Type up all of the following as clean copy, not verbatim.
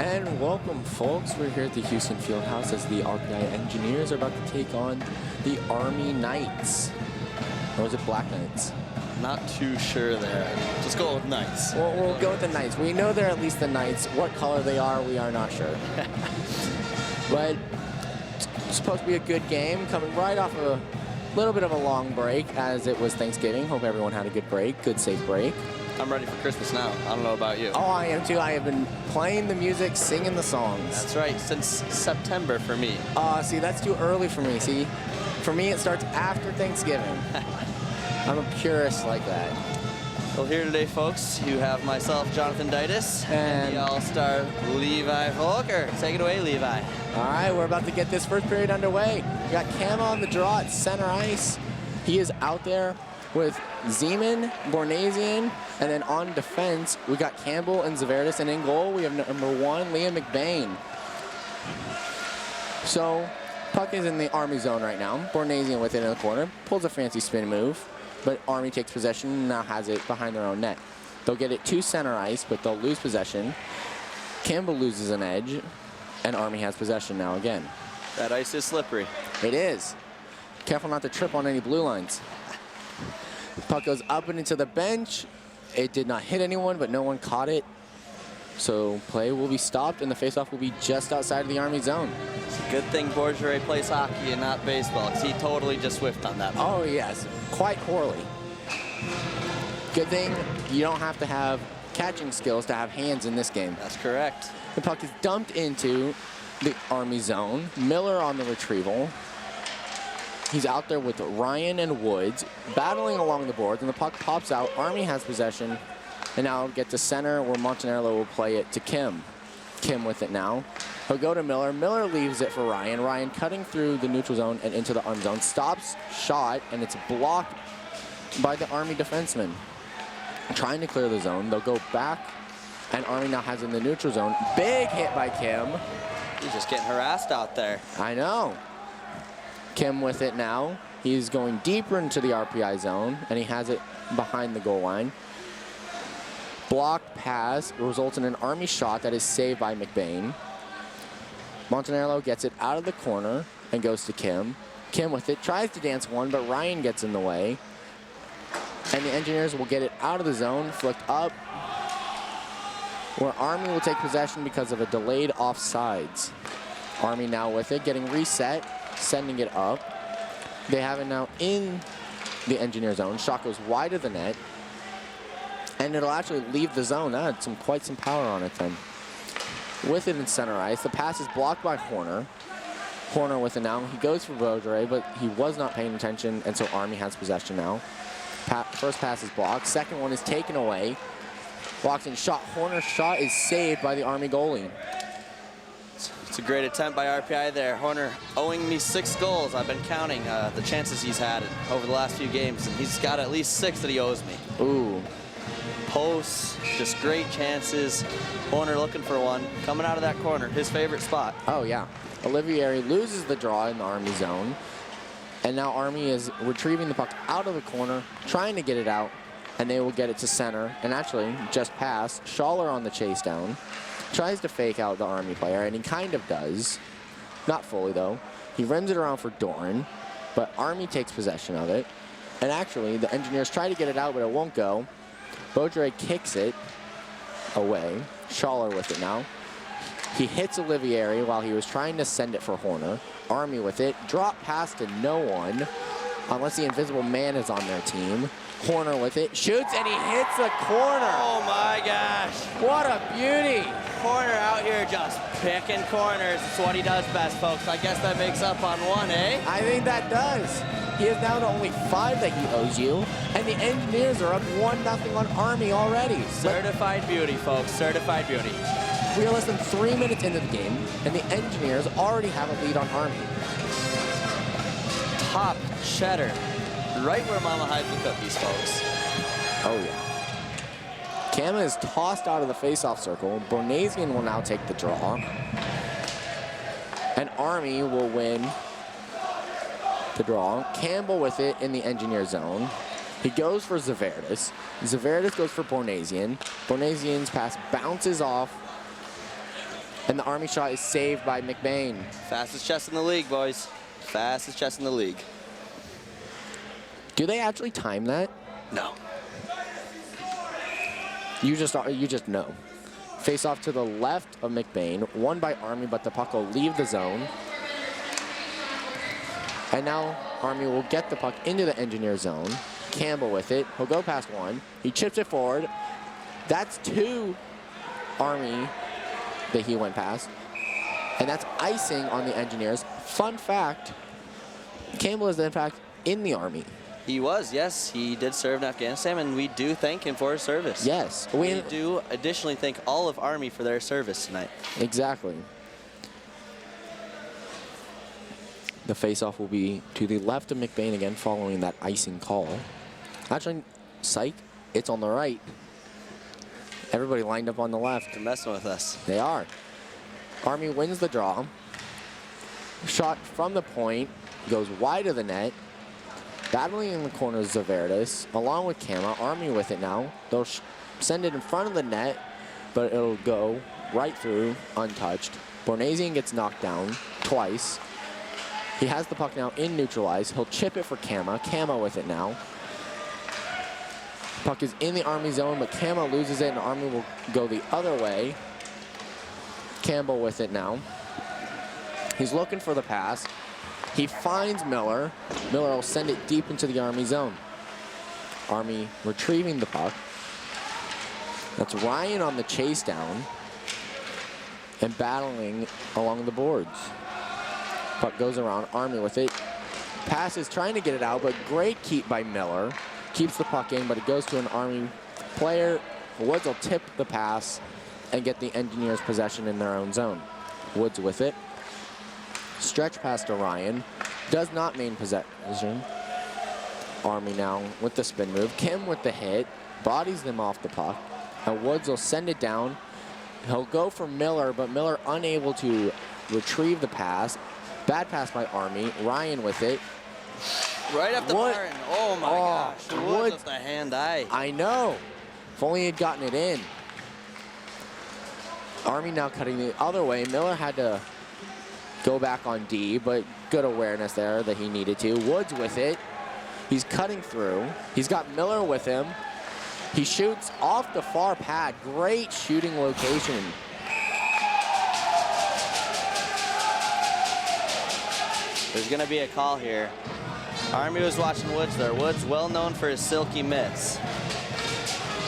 And welcome, folks. We're here at the Houston Fieldhouse as the RPI Engineers are about to take on the Army Knights. Or is it Black Knights? Not too sure there. Just go with Knights. Well, we'll go with the Knights. We know they're at least the Knights. What color they are, we are not sure. But it's supposed to be a good game, coming right off a little bit of a long break as it was Thanksgiving. Hope everyone had a good break, good safe break. I'm ready for Christmas now. I don't know about you. Oh, I am too. I have been playing the music, singing the songs. That's right, since September for me. See, that's too early for me, see? For me, it starts after Thanksgiving. I'm a purist like that. Well, here today, folks, you have myself, Jonathan Ditus, and the all-star Levi Volker. Take it away, Levi. All right, we're about to get this first period underway. We got Cam on the draw at center ice. He is out there with Zeman, Bornasian, and then on defense, we got Campbell and Zaverdis, and in goal, we have number 1, Liam McBain. So, puck is in the Army zone right now. Bornasian with it in the corner, pulls a fancy spin move, but Army takes possession and now has it behind their own net. They'll get it to center ice, but they'll lose possession. Campbell loses an edge, and Army has possession now again. That ice is slippery. It is. Careful not to trip on any blue lines. Puck goes up and into the bench. It did not hit anyone, but no one caught it. So play will be stopped, and the faceoff will be just outside of the Army zone. It's a good thing Borgere plays hockey and not baseball, because he totally just whiffed on that. Oh, yes. Quite poorly. Good thing you don't have to have catching skills to have hands in this game. That's correct. The puck is dumped into the Army zone. Miller on the retrieval. He's out there with Ryan and Woods battling along the boards, and the puck pops out. Army has possession, and now it'll get to center where Montanello will play it to Kim. Kim with it now. He'll go to Miller. Miller leaves it for Ryan. Ryan cutting through the neutral zone and into the Army zone. Stops shot, and it's blocked by the Army defenseman. Trying to clear the zone. They'll go back, and Army now has it in the neutral zone. Big hit by Kim. He's just getting harassed out there. I know. Kim with it now. He's going deeper into the RPI zone, and he has it behind the goal line. Blocked pass results in an Army shot that is saved by McBain. Montanello gets it out of the corner and goes to Kim. Kim with it, tries to dance one, but Ryan gets in the way. And the Engineers will get it out of the zone, flicked up, where Army will take possession because of a delayed offsides. Army now with it, getting reset, sending it up. They have it now in the Engineer zone. Shot goes wide of the net, and it'll actually leave the zone. That had quite some power on it then. With it in center ice, the pass is blocked by Horner. Horner with it now. He goes for Baudry, but he was not paying attention, and so Army has possession now. First pass is blocked. Second one is taken away. Walks in shot. Horner's shot is saved by the Army goalie. It's a great attempt by RPI there. Horner owing me 6 goals. I've been counting the chances he's had over the last few games, and he's got at least 6 that he owes me. Ooh. Posts, just great chances. Horner looking for one. Coming out of that corner, his favorite spot. Oh, yeah. Olivieri loses the draw in the Army zone. And now Army is retrieving the puck out of the corner, trying to get it out, and they will get it to center. And actually, just past, Schaller on the chase down. Tries to fake out the Army player, and he kind of does. Not fully, though. He runs it around for Doran, but Army takes possession of it. And actually, the Engineers try to get it out, but it won't go. Baudry kicks it away. Schaller with it now. He hits Olivieri while he was trying to send it for Horner. Army with it. Drop pass to no one, unless the invisible man is on their team. Horner with it. Shoots, and he hits the corner. Oh, my gosh. What a beauty. Horner out here just picking corners. It's what he does best, folks. I guess that makes up on 1, eh? I think that does. He is down to only 5 that he owes you, and the Engineers are up 1-0 on Army already. Certified beauty, folks. Certified beauty. We are less than 3 minutes into the game, and the Engineers already have a lead on Army. Top cheddar. Right where Mama hides the cookies, folks. Oh, yeah. Kama is tossed out of the faceoff circle. Bornasian will now take the draw. And Army will win the draw. Campbell with it in the Engineer zone. He goes for Zaverdis. Zaverdis goes for Bornasian. Bornasian's pass bounces off And the Army shot is saved by McBain. Fastest chest in the league, boys. Fastest chest in the league. Do they actually time that? No. You just know. Face off to the left of McBain, won by Army, but the puck will leave the zone. And now Army will get the puck into the Engineer zone. Campbell with it. He'll go past one. He chips it forward. That's 2 Army that he went past. And that's icing on the Engineers. Fun fact, Campbell is in fact in the Army. He was, yes. He did serve in Afghanistan, and we do thank him for his service. Yes. We do additionally thank all of Army for their service tonight. Exactly. The face-off will be to the left of McBain again following that icing call. Actually, psych, it's on the right. Everybody lined up on the left. They're messing with us. They are. Army wins the draw. Shot from the point, goes wide of the net. Battling in the corners of Zaverdis, along with Kama. Army with it now. They'll send it in front of the net, but it'll go right through, untouched. Bornasian gets knocked down twice. He has the puck now in neutralized. He'll chip it for Kama. Kama with it now. Puck is in the Army zone, but Kama loses it, and Army will go the other way. Campbell with it now. He's looking for the pass. He finds Miller. Miller will send it deep into the Army zone. Army retrieving the puck. That's Ryan on the chase down and battling along the boards. Puck goes around, Army with it. Passes, trying to get it out, but great keep by Miller. Keeps the puck in, but it goes to an Army player. Woods will tip the pass and get the Engineers possession in their own zone. Woods with it. Stretch pass to Ryan. Does not main possession. Army now with the spin move. Kim with the hit. Bodies them off the puck. And Woods will send it down. He'll go for Miller, but Miller unable to retrieve the pass. Bad pass by Army. Ryan with it. Right up the bar. Oh my gosh. Woods Woods with the hand eye. I know. If only he'd gotten it in. Army now cutting the other way. Miller had to go back on D, but good awareness there that he needed to. Woods with it. He's cutting through. He's got Miller with him. He shoots off the far pad. Great shooting location. There's going to be a call here. Army was watching Woods there. Woods well known for his silky mitts.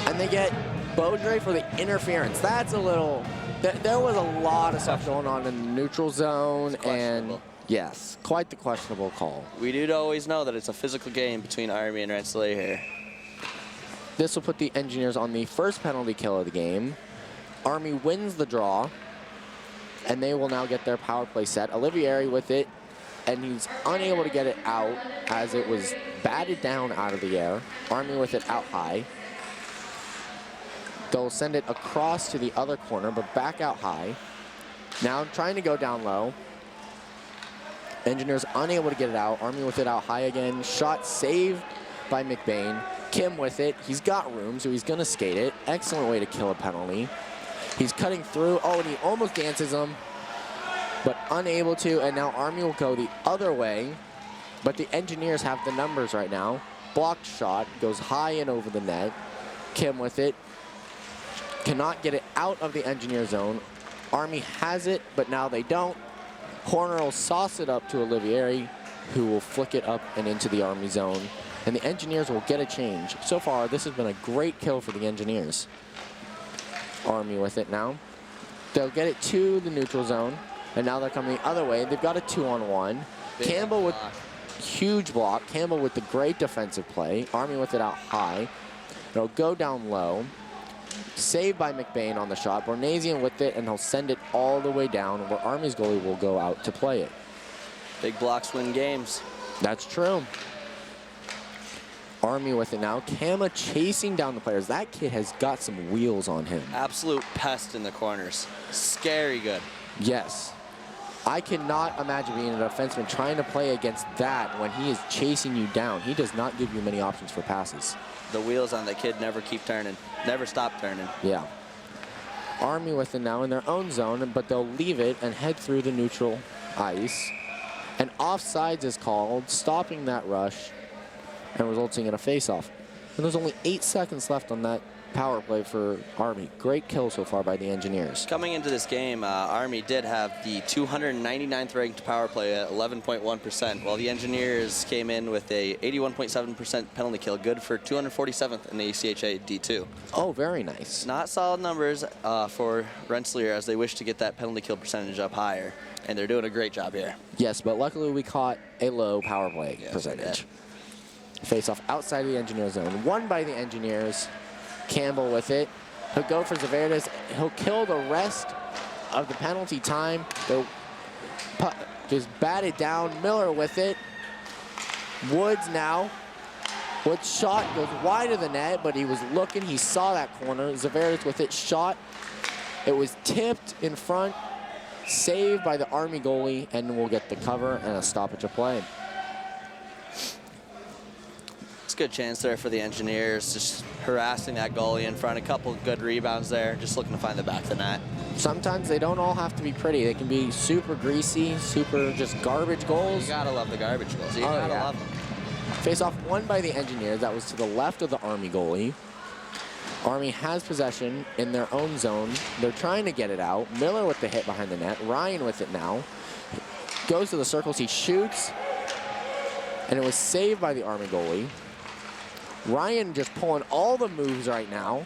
And they get Beaudry for the interference. That's a little... There was a lot of stuff going on in the neutral zone, and yes, quite the questionable call. We do always know that it's a physical game between Army and Rensselaer here. This will put the Engineers on the first penalty kill of the game. Army wins the draw, and they will now get their power play set. Olivieri with it, and he's unable to get it out as it was batted down out of the air. Army with it out high. They'll send it across to the other corner, but back out high. Now trying to go down low. Engineers unable to get it out. Army with it out high again. Shot saved by McBain. Kim with it. He's got room, so he's going to skate it. Excellent way to kill a penalty. He's cutting through. Oh, and he almost dances him, but unable to. And now Army will go the other way, but the Engineers have the numbers right now. Blocked shot. Goes high and over the net. Kim with it. Cannot get it out of the Engineer zone. Army has it, but now they don't. Horner will sauce it up to Olivieri, who will flick it up and into the Army zone. And the Engineers will get a change. So far, this has been a great kill for the Engineers. Army with it now. They'll get it to the neutral zone, and now they're coming the other way. They've got a 2-on-1. Campbell with huge block. Campbell with the great defensive play. Army with it out high. It'll go down low. Saved by McBain on the shot. Bornasian with it, and he'll send it all the way down where Army's goalie will go out to play it. Big blocks win games. That's true. Army with it now. Kama chasing down the players. That kid has got some wheels on him. Absolute pest in the corners. Scary good. Yes. I cannot imagine being a defenseman trying to play against that when he is chasing you down. He does not give you many options for passes. The wheels on the kid never keep turning. Never stop turning. Yeah. Army with it now in their own zone, but they'll leave it and head through the neutral ice. And offsides is called, stopping that rush and resulting in a face-off. And there's only 8 seconds left on that power play for Army. Great kill so far by the Engineers. Coming into this game, Army did have the 299th ranked power play at 11.1%, while the Engineers came in with a 81.7% penalty kill, good for 247th in the ACHA D2. Oh, very nice. Not solid numbers for Rensselaer as they wish to get that penalty kill percentage up higher, and they're doing a great job here. Yes, but luckily we caught a low power play percentage. Face off outside of the Engineer zone. Won by the Engineers. Campbell with it. He'll go for Zaverdis. He'll kill the rest of the penalty time. They'll just bat it down. Miller with it. Woods now. Woods' shot goes wide of the net, but he was looking. He saw that corner. Zaverdis with it. Shot. It was tipped in front. Saved by the Army goalie, and we'll get the cover and a stoppage of play. It's a good chance there for the Engineers, just harassing that goalie in front. A couple of good rebounds there, just looking to find the back of the net. Sometimes they don't all have to be pretty. They can be super greasy, super just garbage goals. You gotta love the garbage goals. You gotta love them. Face-off won by the Engineers. That was to the left of the Army goalie. Army has possession in their own zone. They're trying to get it out. Miller with the hit behind the net. Ryan with it now. Goes to the circles. He shoots. And it was saved by the Army goalie. Ryan just pulling all the moves right now.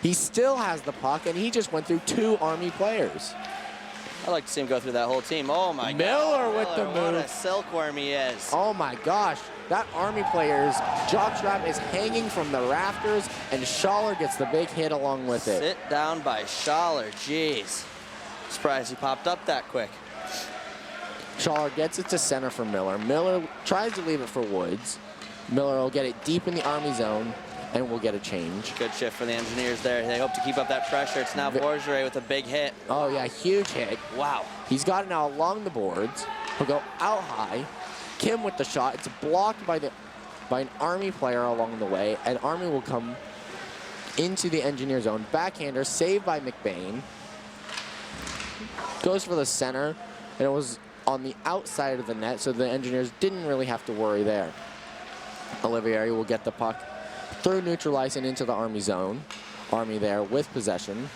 He still has the puck, and he just went through 2 Army players. I'd like to see him go through that whole team. Oh, my God. Miller with the move. What a silkworm he is. Oh, my gosh. That Army player's jockstrap is hanging from the rafters, and Schaller gets the big hit along with it. Sit down by Schaller. Jeez. Surprised he popped up that quick. Schaller gets it to center for Miller. Miller tries to leave it for Woods. Miller will get it deep in the Army zone, and we'll get a change. Good shift for the Engineers there. They hope to keep up that pressure. It's now Borgeret with a big hit. Oh, yeah, huge hit. Wow. He's got it now along the boards. He'll go out high. Kim with the shot. It's blocked by an Army player along the way, and Army will come into the Engineer zone. Backhander saved by McBain. Goes for the center, and it was on the outside of the net, so the Engineers didn't really have to worry there. Olivieri will get the puck through neutral ice and into the Army zone. Army there with possession.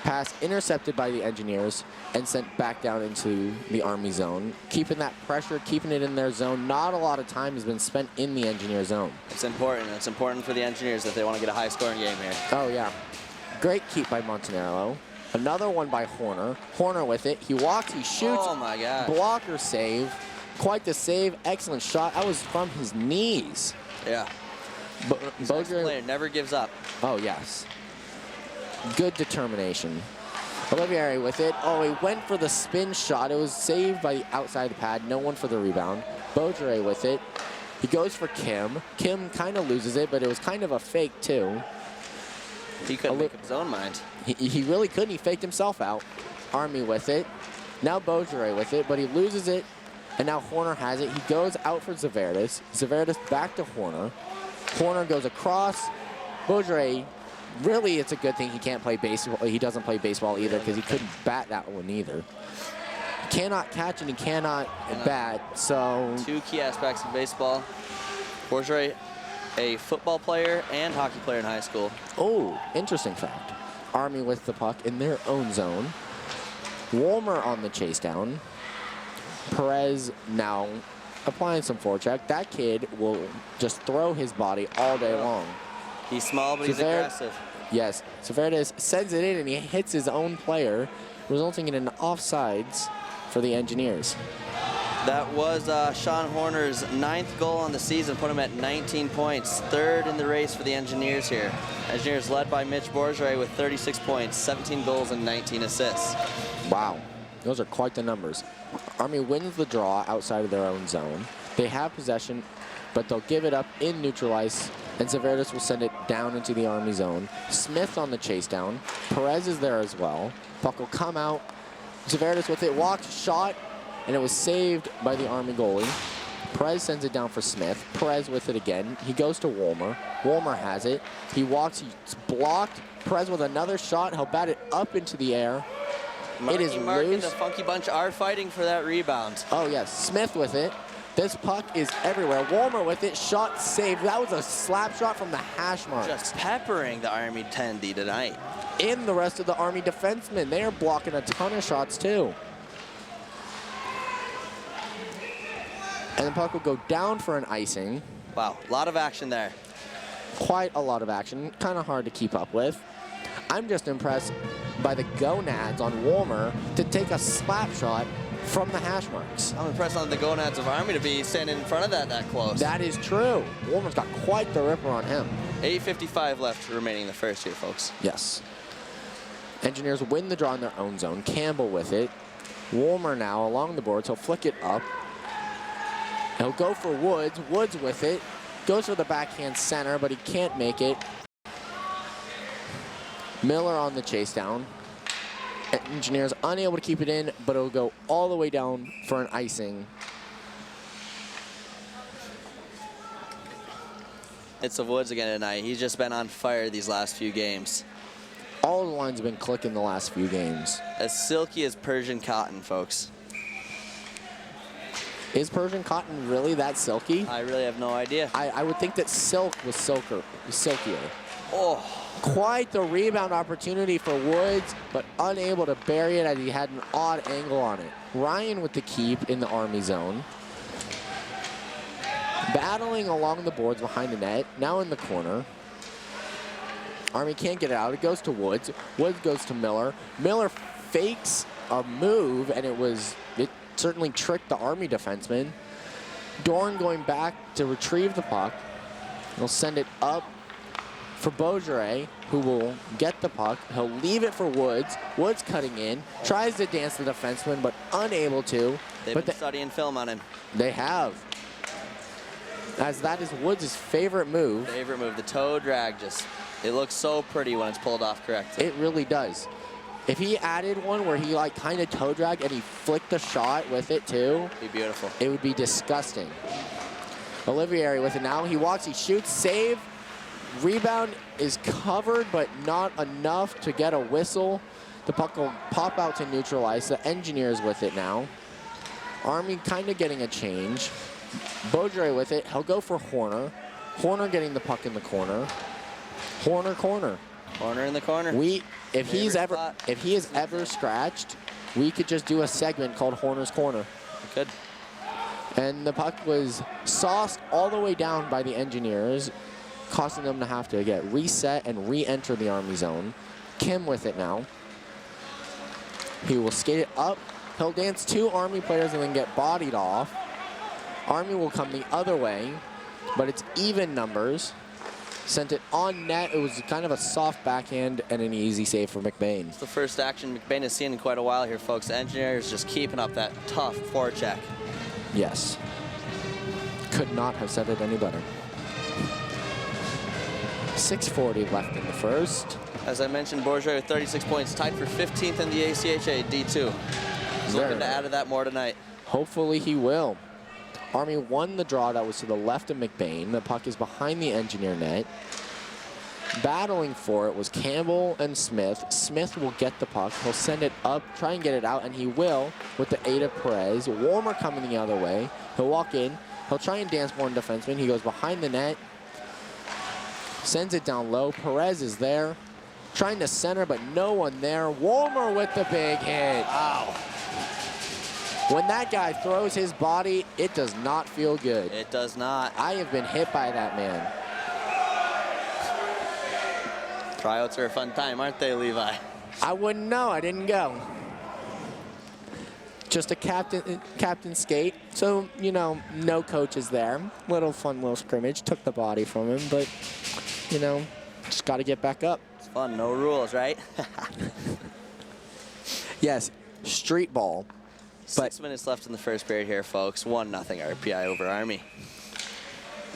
Pass intercepted by the Engineers and sent back down into the Army zone. Keeping that pressure, keeping it in their zone. Not a lot of time has been spent in the Engineer zone. It's important. It's important for the Engineers if they want to get a high-scoring game here. Oh, yeah. Great keep by Montanaro. Another one by Horner. Horner with it. He walks, he shoots. Oh, my God. Blocker save. Quite the save. Excellent shot. That was from his knees. Yeah. This player never gives up. Oh, yes. Good determination. Olivieri with it. Oh, he went for the spin shot. It was saved by the outside of the pad. No one for the rebound. Beaudry with it. He goes for Kim. Kim kind of loses it, but it was kind of a fake, too. He couldn't make up his own mind. He really couldn't. He faked himself out. Army with it. Now Beaudry with it, but he loses it. And now Horner has it. He goes out for Zaverdis. Zaverdis back to Horner. Horner goes across. Beaudry, really, it's a good thing he can't play baseball. He doesn't play baseball either because he couldn't bat that one either. He cannot catch and he cannot bat, so... 2 key aspects of baseball. Beaudry, a football player and hockey player in high school. Oh, interesting fact. Army with the puck in their own zone. Wolmer on the chase down. Perez now applying some forecheck. That kid will just throw his body all day long. He's small, but he's aggressive. Yes. Zaverdis sends it in, and he hits his own player, resulting in an offsides for the Engineers. That was Sean Horner's 9th goal on the season, put him at 19 points. 3rd in the race for the Engineers here. Engineers led by Mitch Borgeret with 36 points, 17 goals, and 19 assists. Wow. Those are quite the numbers. Army wins the draw outside of their own zone. They have possession, but they'll give it up in neutral ice, and Zaverdis will send it down into the Army zone. Smith on the chase down. Perez is there as well. Puck will come out. Zaverdis with it, walked, shot, and it was saved by the Army goalie. Perez sends it down for Smith. Perez with it again. He goes to Walmer. Walmer has it. He walks. He's blocked. Perez with another shot. He'll bat it up into the air. It is Mark and loose. the Funky Bunch are fighting for that rebound. Oh, yes. Smith with it. This puck is everywhere. Walmer with it. Shot saved. That was a slap shot from the hash mark. Just peppering the Army 10D tonight. In the rest of the Army defensemen, they are blocking a ton of shots too. And the puck will go down for an icing. Wow, a lot of action there. Quite a lot of action. Kind of hard to keep up with. I'm just impressed by the gonads on Walmer to take a slap shot from the hash marks. I'm impressed on the gonads of Army to be standing in front of that close. That is true. Walmer's got quite the ripper on him. 8:55 left remaining in the first here, folks. Yes. Engineers win the draw in their own zone. Campbell with it. Walmer now along the boards. He'll flick it up. He'll go for Woods. Woods with it. Goes for the backhand center, but he can't make it. Miller on the chase down. Engineers unable to keep it in, but it'll go all the way down for an icing. It's the Woods again tonight. He's just been on fire these last few games. All the lines have been clicking the last few games. As silky as Persian cotton, folks. Is Persian cotton really that silky? I really have no idea. I would think that silk was silkier. Oh. Quite the rebound opportunity for Woods, but unable to bury it as he had an odd angle on it. Ryan with the keep in the Army zone. Battling along the boards behind the net, now in the corner. Army can't get it out. It goes to Woods. Woods goes to Miller. Miller fakes a move, and it certainly tricked the Army defenseman. Dorn going back to retrieve the puck. He'll send it up for Beaujolais, who will get the puck. He'll leave it for Woods. Woods cutting in, tries to dance the defenseman, but unable to. They've been studying film on him. They have. As that is Woods' favorite move. Favorite move, the toe drag it looks so pretty when it's pulled off correctly. It really does. If he added one where he like kind of toe dragged and he flicked the shot with it too, it'd be beautiful. It would be disgusting. Olivieri with it now. He walks, he shoots, save. Rebound is covered, but not enough to get a whistle. The puck will pop out to neutralize. The Engineers with it now. Army kind of getting a change. Beaujolais with it. He'll go for Horner. Horner getting the puck in the corner. Horner corner. Horner in the corner. If he is ever scratched, we could just do a segment called Horner's Corner. We could. And the puck was sauced all the way down by the Engineers, causing them to have to get reset and re-enter the Army zone. Kim with it now. He will skate it up. He'll dance two Army players and then get bodied off. Army will come the other way, but it's even numbers. Sent it on net. It was kind of a soft backhand and an easy save for McBain. It's the first action McBain has seen in quite a while here, folks. The Engineers just keeping up that tough forecheck. Yes. Could not have said it any better. 6:40 left in the first. As I mentioned, Bourgeois with 36 points, tied for 15th in the ACHA D2. He's looking to add to that more tonight. Hopefully he will. Army won the draw that was to the left of McBain. The puck is behind the Engineer net. Battling for it was Campbell and Smith. Smith will get the puck. He'll send it up, try and get it out, and he will with the aid of Perez. Walmer coming the other way. He'll walk in. He'll try and dance one defenseman. He goes behind the net. Sends it down low. Perez is there. Trying to center, but no one there. Walmer with the big hit. Wow. When that guy throws his body, it does not feel good. It does not. I have been hit by that man. Tryouts are a fun time, aren't they, Levi? I wouldn't know. I didn't go. Just a captain skate. So, you know, no coaches there. Little fun little scrimmage. Took the body from him, but, you know, just got to get back up. It's fun. No rules, right? Yes, street ball. 6 minutes left in the first period here, folks. 1-0 RPI over Army.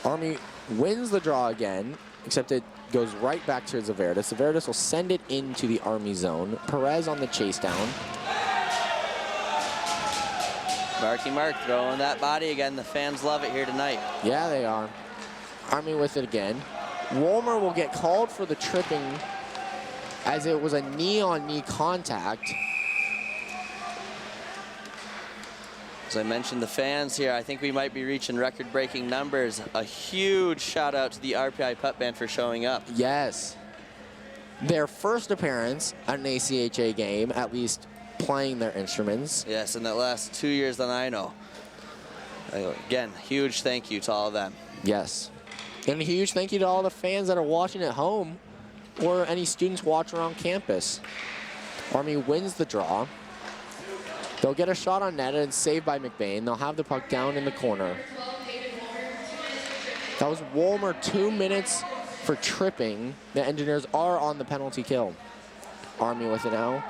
Army wins the draw again, except it goes right back to Zaverdis. Zaverdis will send it into the Army zone. Perez on the chase down. Marky Mark throwing that body again. The fans love it here tonight. Yeah, they are. Army with it again. Wolmer will get called for the tripping as it was a knee-on-knee contact. As I mentioned, the fans here, I think we might be reaching record-breaking numbers. A huge shout out to the RPI Putt Band for showing up. Yes. Their first appearance at an ACHA game, at least playing their instruments. Yes, in the last 2 years that I know. Again, huge thank you to all of them. Yes. And a huge thank you to all the fans that are watching at home or any students watching on campus. Army wins the draw. They'll get a shot on net and saved by McBain. They'll have the puck down in the corner. That was Wolmer, 2 minutes for tripping. The Engineers are on the penalty kill. Army with it now.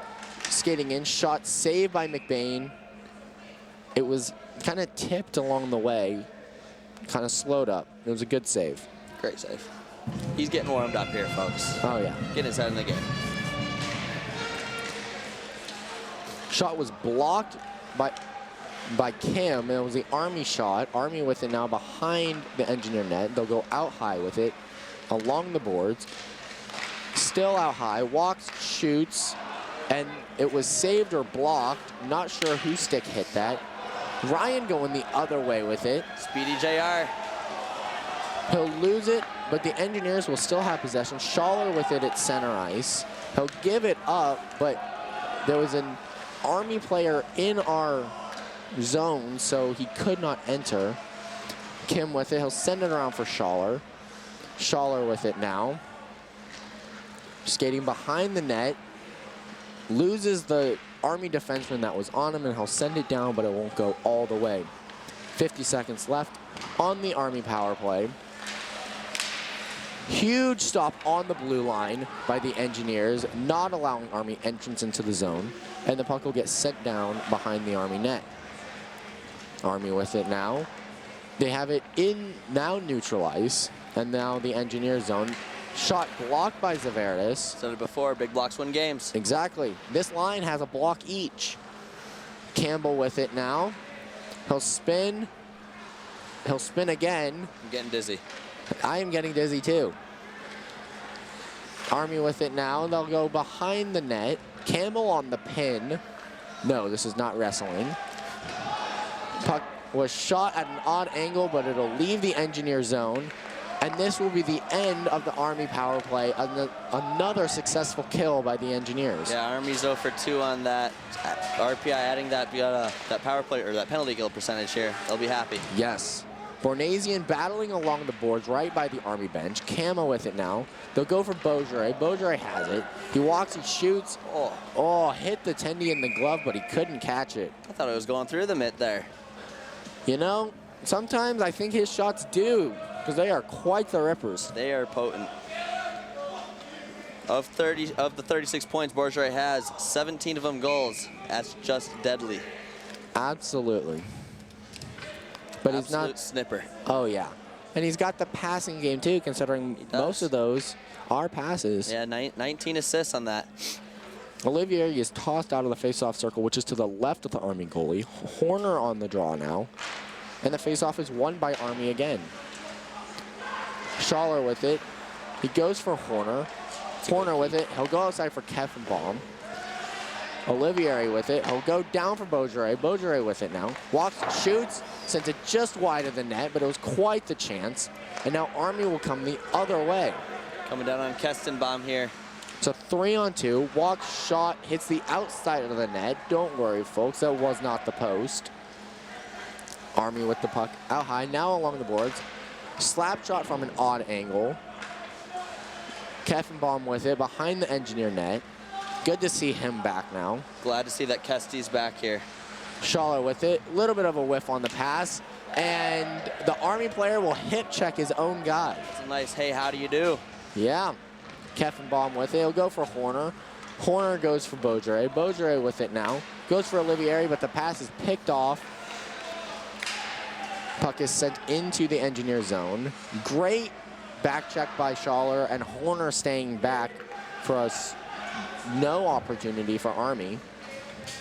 Skating in, shot saved by McBain. It was kind of tipped along the way, kind of slowed up. It was a good save. Great save. He's getting warmed up here, folks. Oh, yeah. Getting his head in the game. Shot was blocked by Kim, and it was the Army shot. Army with it now behind the Engineer net. They'll go out high with it along the boards. Still out high, walks, shoots, and it was saved or blocked. Not sure whose stick hit that. Ryan going the other way with it. Speedy JR. He'll lose it, but the Engineers will still have possession. Schaller with it at center ice. He'll give it up, but there was an Army player in our zone, so he could not enter. Kim with it. He'll send it around for Schaller. Schaller with it now. Skating behind the net. Loses the Army defenseman that was on him, and he'll send it down, but it won't go all the way. 50 seconds left on the Army power play. Huge stop on the blue line by the Engineers, not allowing Army entrance into the zone, and the puck will get sent down behind the Army net. Army with it now. They have it in now neutral ice, and now the Engineer zone. Shot blocked by Zaverdis. Said it before, big blocks win games. Exactly. This line has a block each. Campbell with it now. He'll spin. He'll spin again. I'm getting dizzy. I am getting dizzy too. Army with it now. They'll go behind the net. Campbell on the pin. No, this is not wrestling. Puck was shot at an odd angle, but it'll leave the Engineer zone. And this will be the end of the Army power play. Another successful kill by the Engineers. Yeah, Army's 0 for 2 on that. RPI adding that power play or that penalty kill percentage here. They'll be happy. Yes. Bornasian battling along the boards right by the Army bench. Camo with it now. They'll go for Beaujeret. Beaujeret has it. He walks, he shoots. Oh, hit the tendy in the glove, but he couldn't catch it. I thought it was going through the mitt there. You know, sometimes I think his shots do, because they are quite the rippers. They are potent. Of the 36 points Borgeret has, 17 of them goals. That's just deadly. Absolutely. But Absolute he's not snipper. Oh yeah, and he's got the passing game too, considering most of those are passes. Yeah, 19 assists on that. Olivier is tossed out of the face-off circle, which is to the left of the Army goalie. Horner on the draw now, and the face-off is won by Army again. Schaller with it. He goes for Horner. Horner with it. He'll go outside for Keffenbaum. Olivier with it. He'll go down for Beaujeret. Beaujeret with it now. Walks, shoots, sends it just wide of the net, but it was quite the chance. And now Army will come the other way. Coming down on Kestenbaum here. It's a 3-on-2. Walks, shot, hits the outside of the net. Don't worry, folks. That was not the post. Army with the puck out high. Now along the boards. Slap shot from an odd angle. Keffenbaum with it behind the Engineer net. Good to see him back now. Glad to see that Kesty's back here. Schaller with it. A little bit of a whiff on the pass. And the Army player will hip check his own guy. It's a nice, hey, how do you do? Yeah. Keffenbaum with it. He'll go for Horner. Horner goes for Beaujeret. Beaujeret with it now. Goes for Olivieri, but the pass is picked off. Puck is sent into the Engineer zone. Great back check by Schaller, and Horner staying back for us. No opportunity for Army.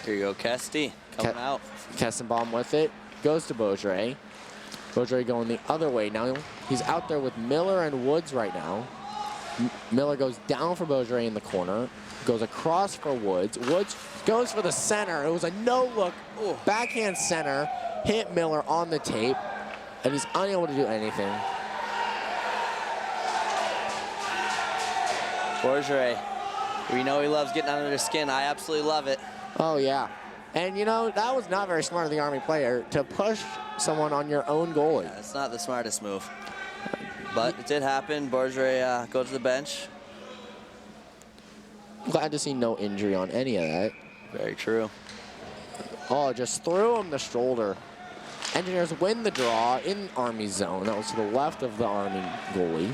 Here you go, Kesty. Coming out. Kessenbaum with it. Goes to Beaudry. Beaudry going the other way. Now he's out there with Miller and Woods right now. Miller goes down for Beaudry in the corner. Goes across for Woods. Woods goes for the center. It was a no-look backhand center. Hit Miller on the tape. And he's unable to do anything. Beaudry, we know he loves getting under the skin. I absolutely love it. Oh, yeah. And, you know, that was not very smart of the Army player to push someone on your own goalie. Yeah, it's not the smartest move. But it did happen. Beaudry goes to the bench. Glad to see no injury on any of that. Very true. Oh, just threw him the shoulder. Engineers win the draw in Army zone. That was to the left of the Army goalie.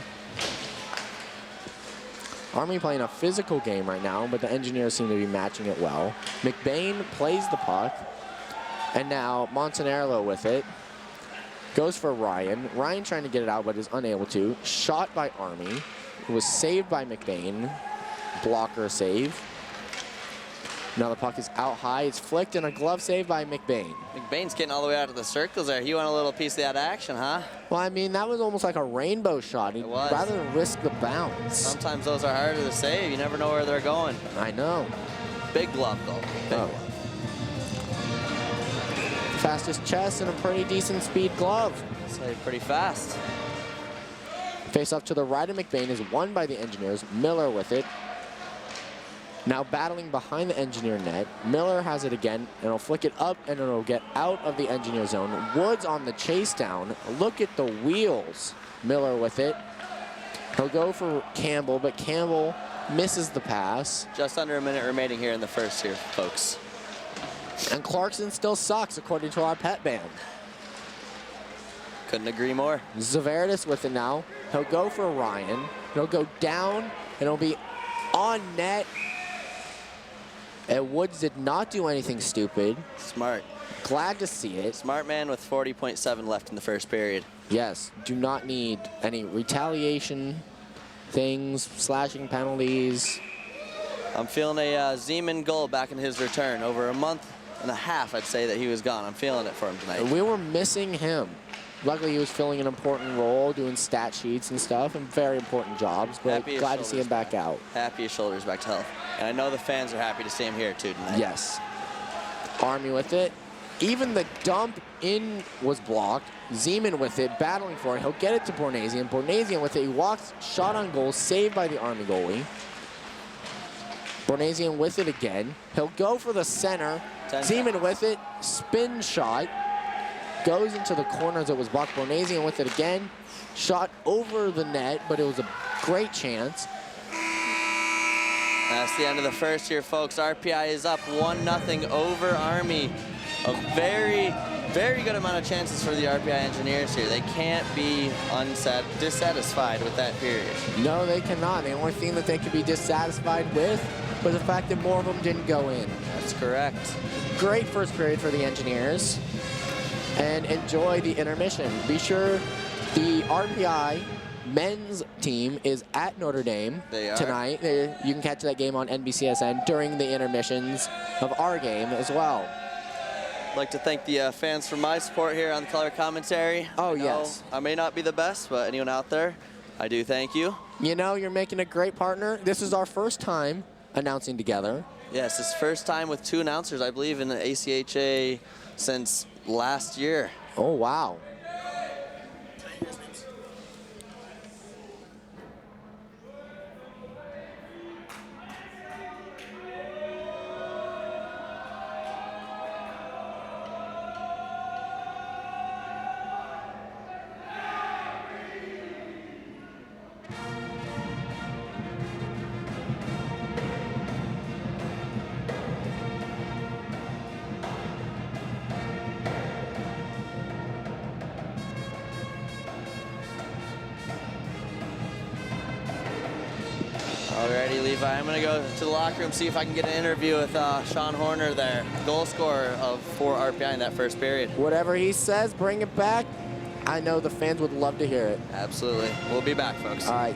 Army playing a physical game right now, but the Engineers seem to be matching it well. McBain plays the puck. And now Montanaro with it. Goes for Ryan. Ryan trying to get it out, but is unable to. Shot by Army. It was saved by McBain. Blocker save. Now the puck is out high. It's flicked and a glove save by McBain. McBain's getting all the way out of the circles there. He want a little piece of that action, huh? Well, I mean, that was almost like a rainbow shot. It was. Rather than risk the bounce. Sometimes those are harder to save. You never know where they're going. I know. Big glove, though. Big glove. Fastest chest and a pretty decent speed glove. So pretty fast. Face off to the right of McBain is won by the Engineers. Miller with it. Now battling behind the Engineer net. Miller has it again, and he'll flick it up, and it'll get out of the Engineer zone. Woods on the chase down. Look at the wheels. Miller with it. He'll go for Campbell, but Campbell misses the pass. Just under a minute remaining here in the first here, folks. And Clarkson still sucks, according to our pet band. Couldn't agree more. Zaverdis with it now. He'll go for Ryan. He'll go down, and it'll be on net. And Woods did not do anything stupid. Smart. Glad to see it. Smart man with 40.7 left in the first period. Yes, do not need any retaliation things, slashing penalties. I'm feeling a Zeman goal back in his return. Over a month and a half, I'd say that he was gone. I'm feeling it for him tonight. We were missing him. Luckily, he was filling an important role, doing stat sheets and stuff, and very important jobs, but glad to see him back out. Happy his shoulder's back to health. And I know the fans are happy to see him here, too, tonight. Yes. Army with it. Even the dump in was blocked. Zeman with it, battling for it. He'll get it to Bornasian. Bornasian with it. He walks, shot on goal, saved by the Army goalie. Bornasian with it again. He'll go for the center. Zeman with it, spin shot. Goes into the corners. It was blocked. Bornasian with it again. Shot over the net, but it was a great chance. That's the end of the first here, folks. RPI is up 1-0 over Army. A very, very good amount of chances for the RPI Engineers here. They can't be dissatisfied with that period. No, they cannot. The only thing that they could be dissatisfied with was the fact that more of them didn't go in. That's correct. Great first period for the Engineers. And enjoy the intermission. Be sure the RPI men's team is at Notre Dame tonight. You can catch that game on NBCSN during the intermissions of our game as well. I'd like to thank the fans for my support here on the color commentary. Oh, yes. I may not be the best, but anyone out there, I do thank you. You know, you're making a great partner. This is our first time announcing together. Yes, it's first time with 2 announcers, I believe, in the ACHA since last year. Oh, wow. Alrighty, Levi, I'm going to go to the locker room, see if I can get an interview with Sean Horner there, goal scorer for RPI in that first period. Whatever he says, bring it back. I know the fans would love to hear it. Absolutely. We'll be back, folks. All right.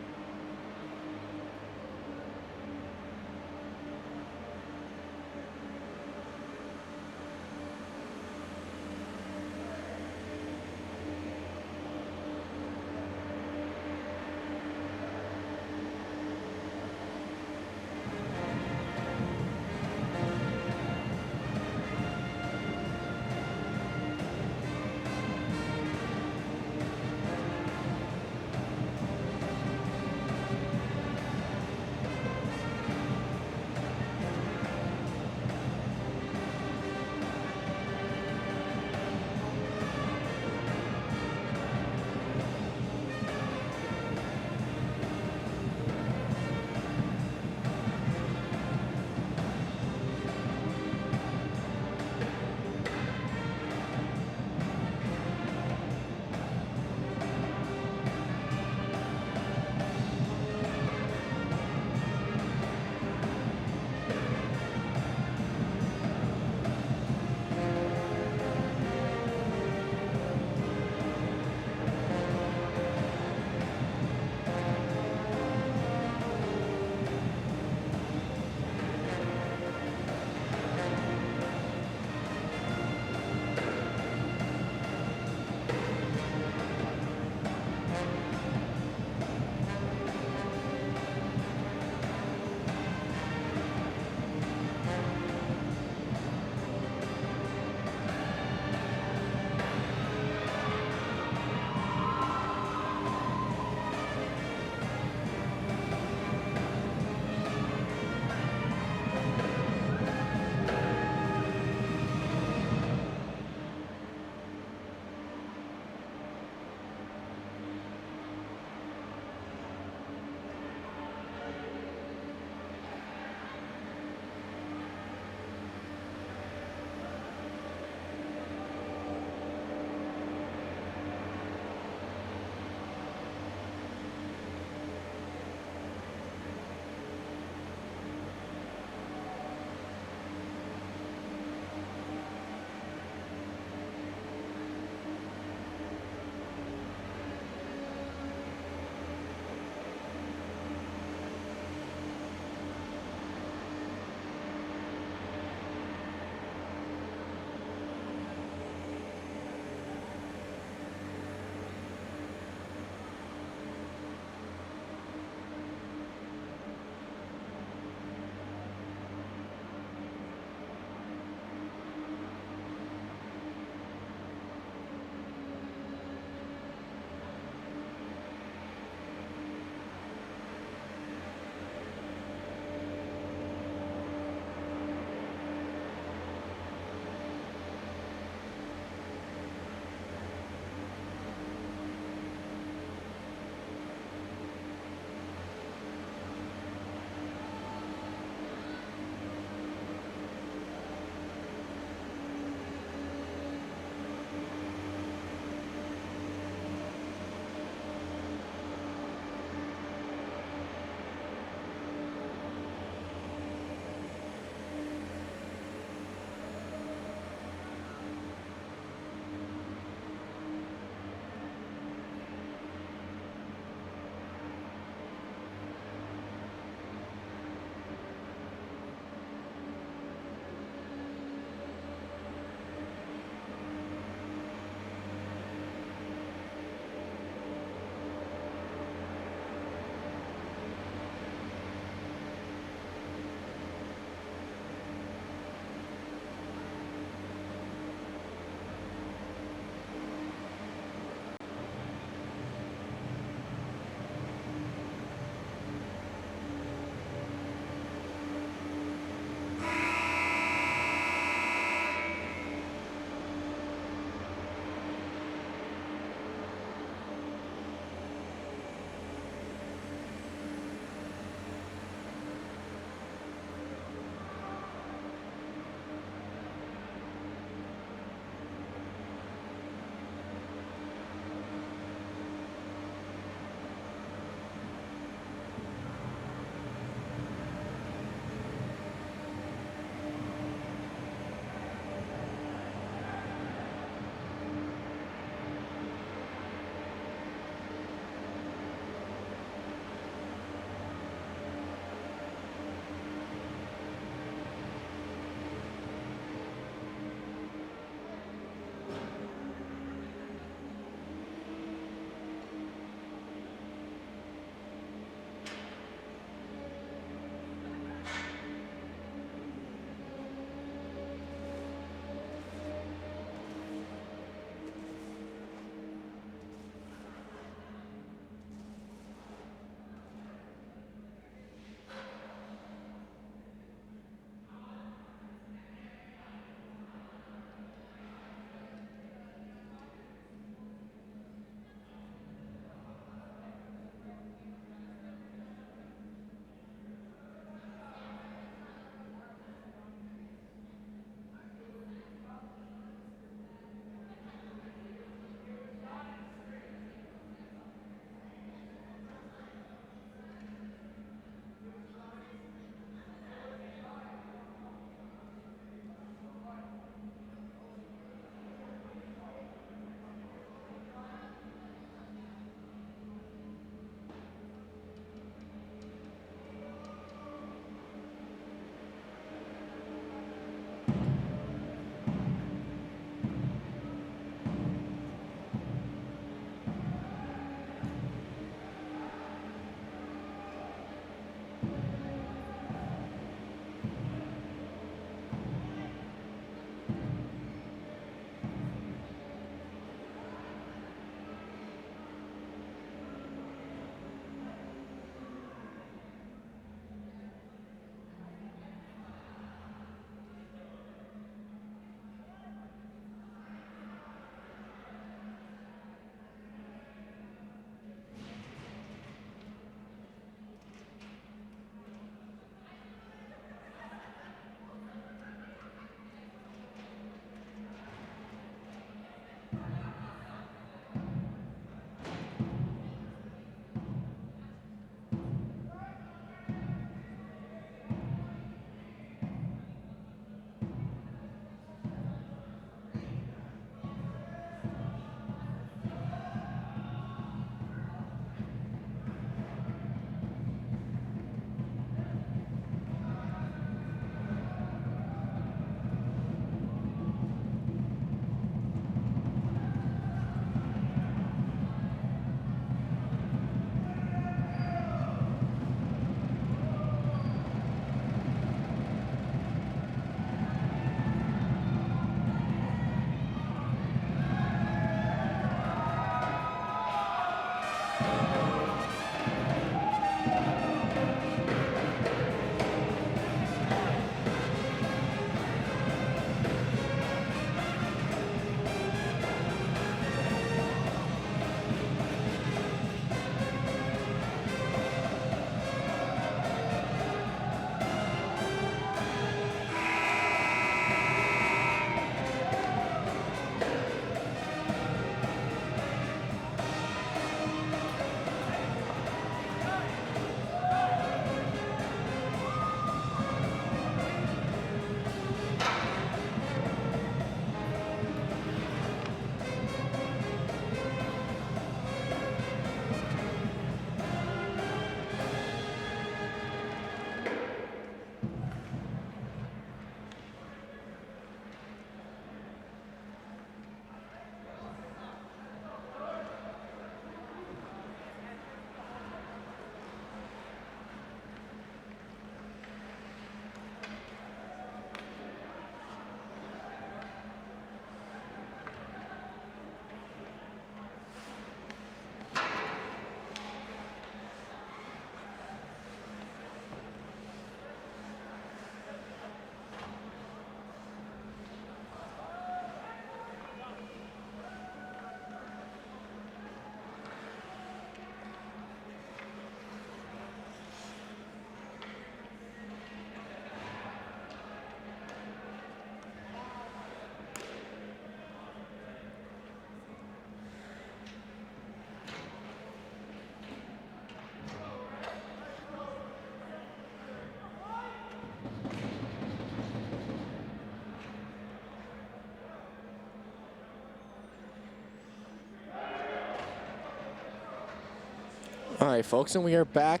All right, folks, and we are back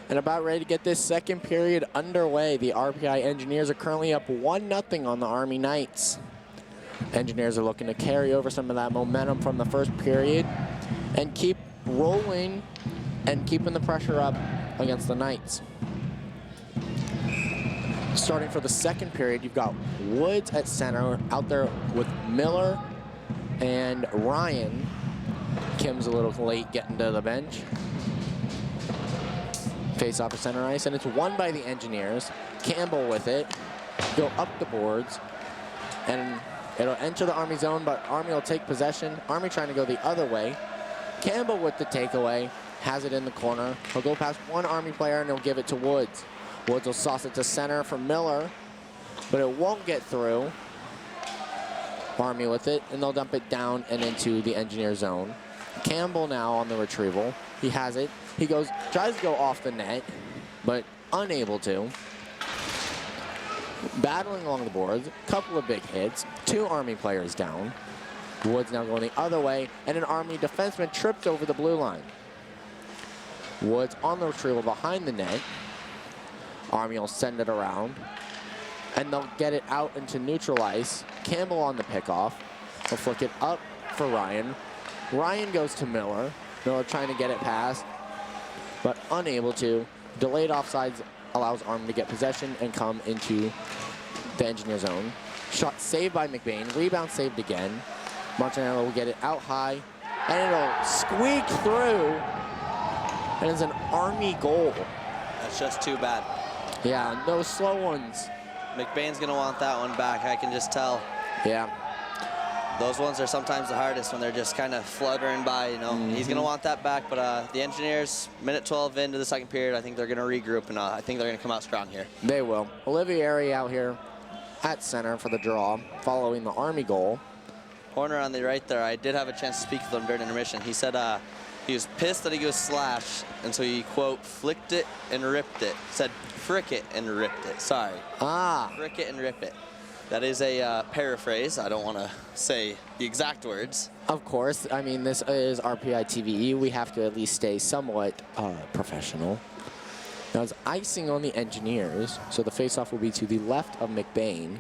and about ready to get this second period underway. The RPI Engineers are currently up 1-0 on the Army Knights. Engineers are looking to carry over some of that momentum from the first period and keep rolling and keeping the pressure up against the Knights. Starting for the second period, you've got Woods at center out there with Miller and Ryan. Kim's a little late getting to the bench. Face off of center ice, and it's won by the Engineers. Campbell with it. Go up the boards, and it'll enter the Army zone, but Army will take possession. Army trying to go the other way. Campbell with the takeaway, has it in the corner. He'll go past one Army player, and he'll give it to Woods. Woods will sauce it to center for Miller, but it won't get through. Army with it, and they'll dump it down and into the Engineer zone. Campbell now on the retrieval. He has it. He goes, tries to go off the net, but unable to. Battling along the boards, a couple of big hits, 2 Army players down. Woods now going the other way, and an Army defenseman tripped over the blue line. Woods on the retrieval behind the net. Army will send it around, and they'll get it out into neutral ice. Campbell on the pickoff. They'll flick it up for Ryan. Ryan goes to Miller. Miller trying to get it past, but unable to. Delayed offsides allows Army to get possession and come into the Engineer zone. Shot saved by McBain. Rebound saved again. Martinello will get it out high, and it'll squeak through, and it's an Army goal. That's just too bad. Yeah, those slow ones. McBain's going to want that one back, I can just tell. Yeah. Those ones are sometimes the hardest when they're just kind of fluttering by, you know. He's going to want that back, but the Engineers, minute 12 into the second period, I think they're going to regroup, and I think they're going to come out strong here. They will. Olivieri out here at center for the draw, following the Army goal. Horner on the right there, I did have a chance to speak with him during intermission. He said he was pissed that he was slashed, and so he, quote, flicked it and ripped it. Said frick it and ripped it. Sorry. Frick it and rip it. That is a paraphrase. I don't want to say the exact words. Of course. I mean, this is RPI TVE. We have to at least stay somewhat professional. Now it's icing on the Engineers, so the faceoff will be to the left of McBain.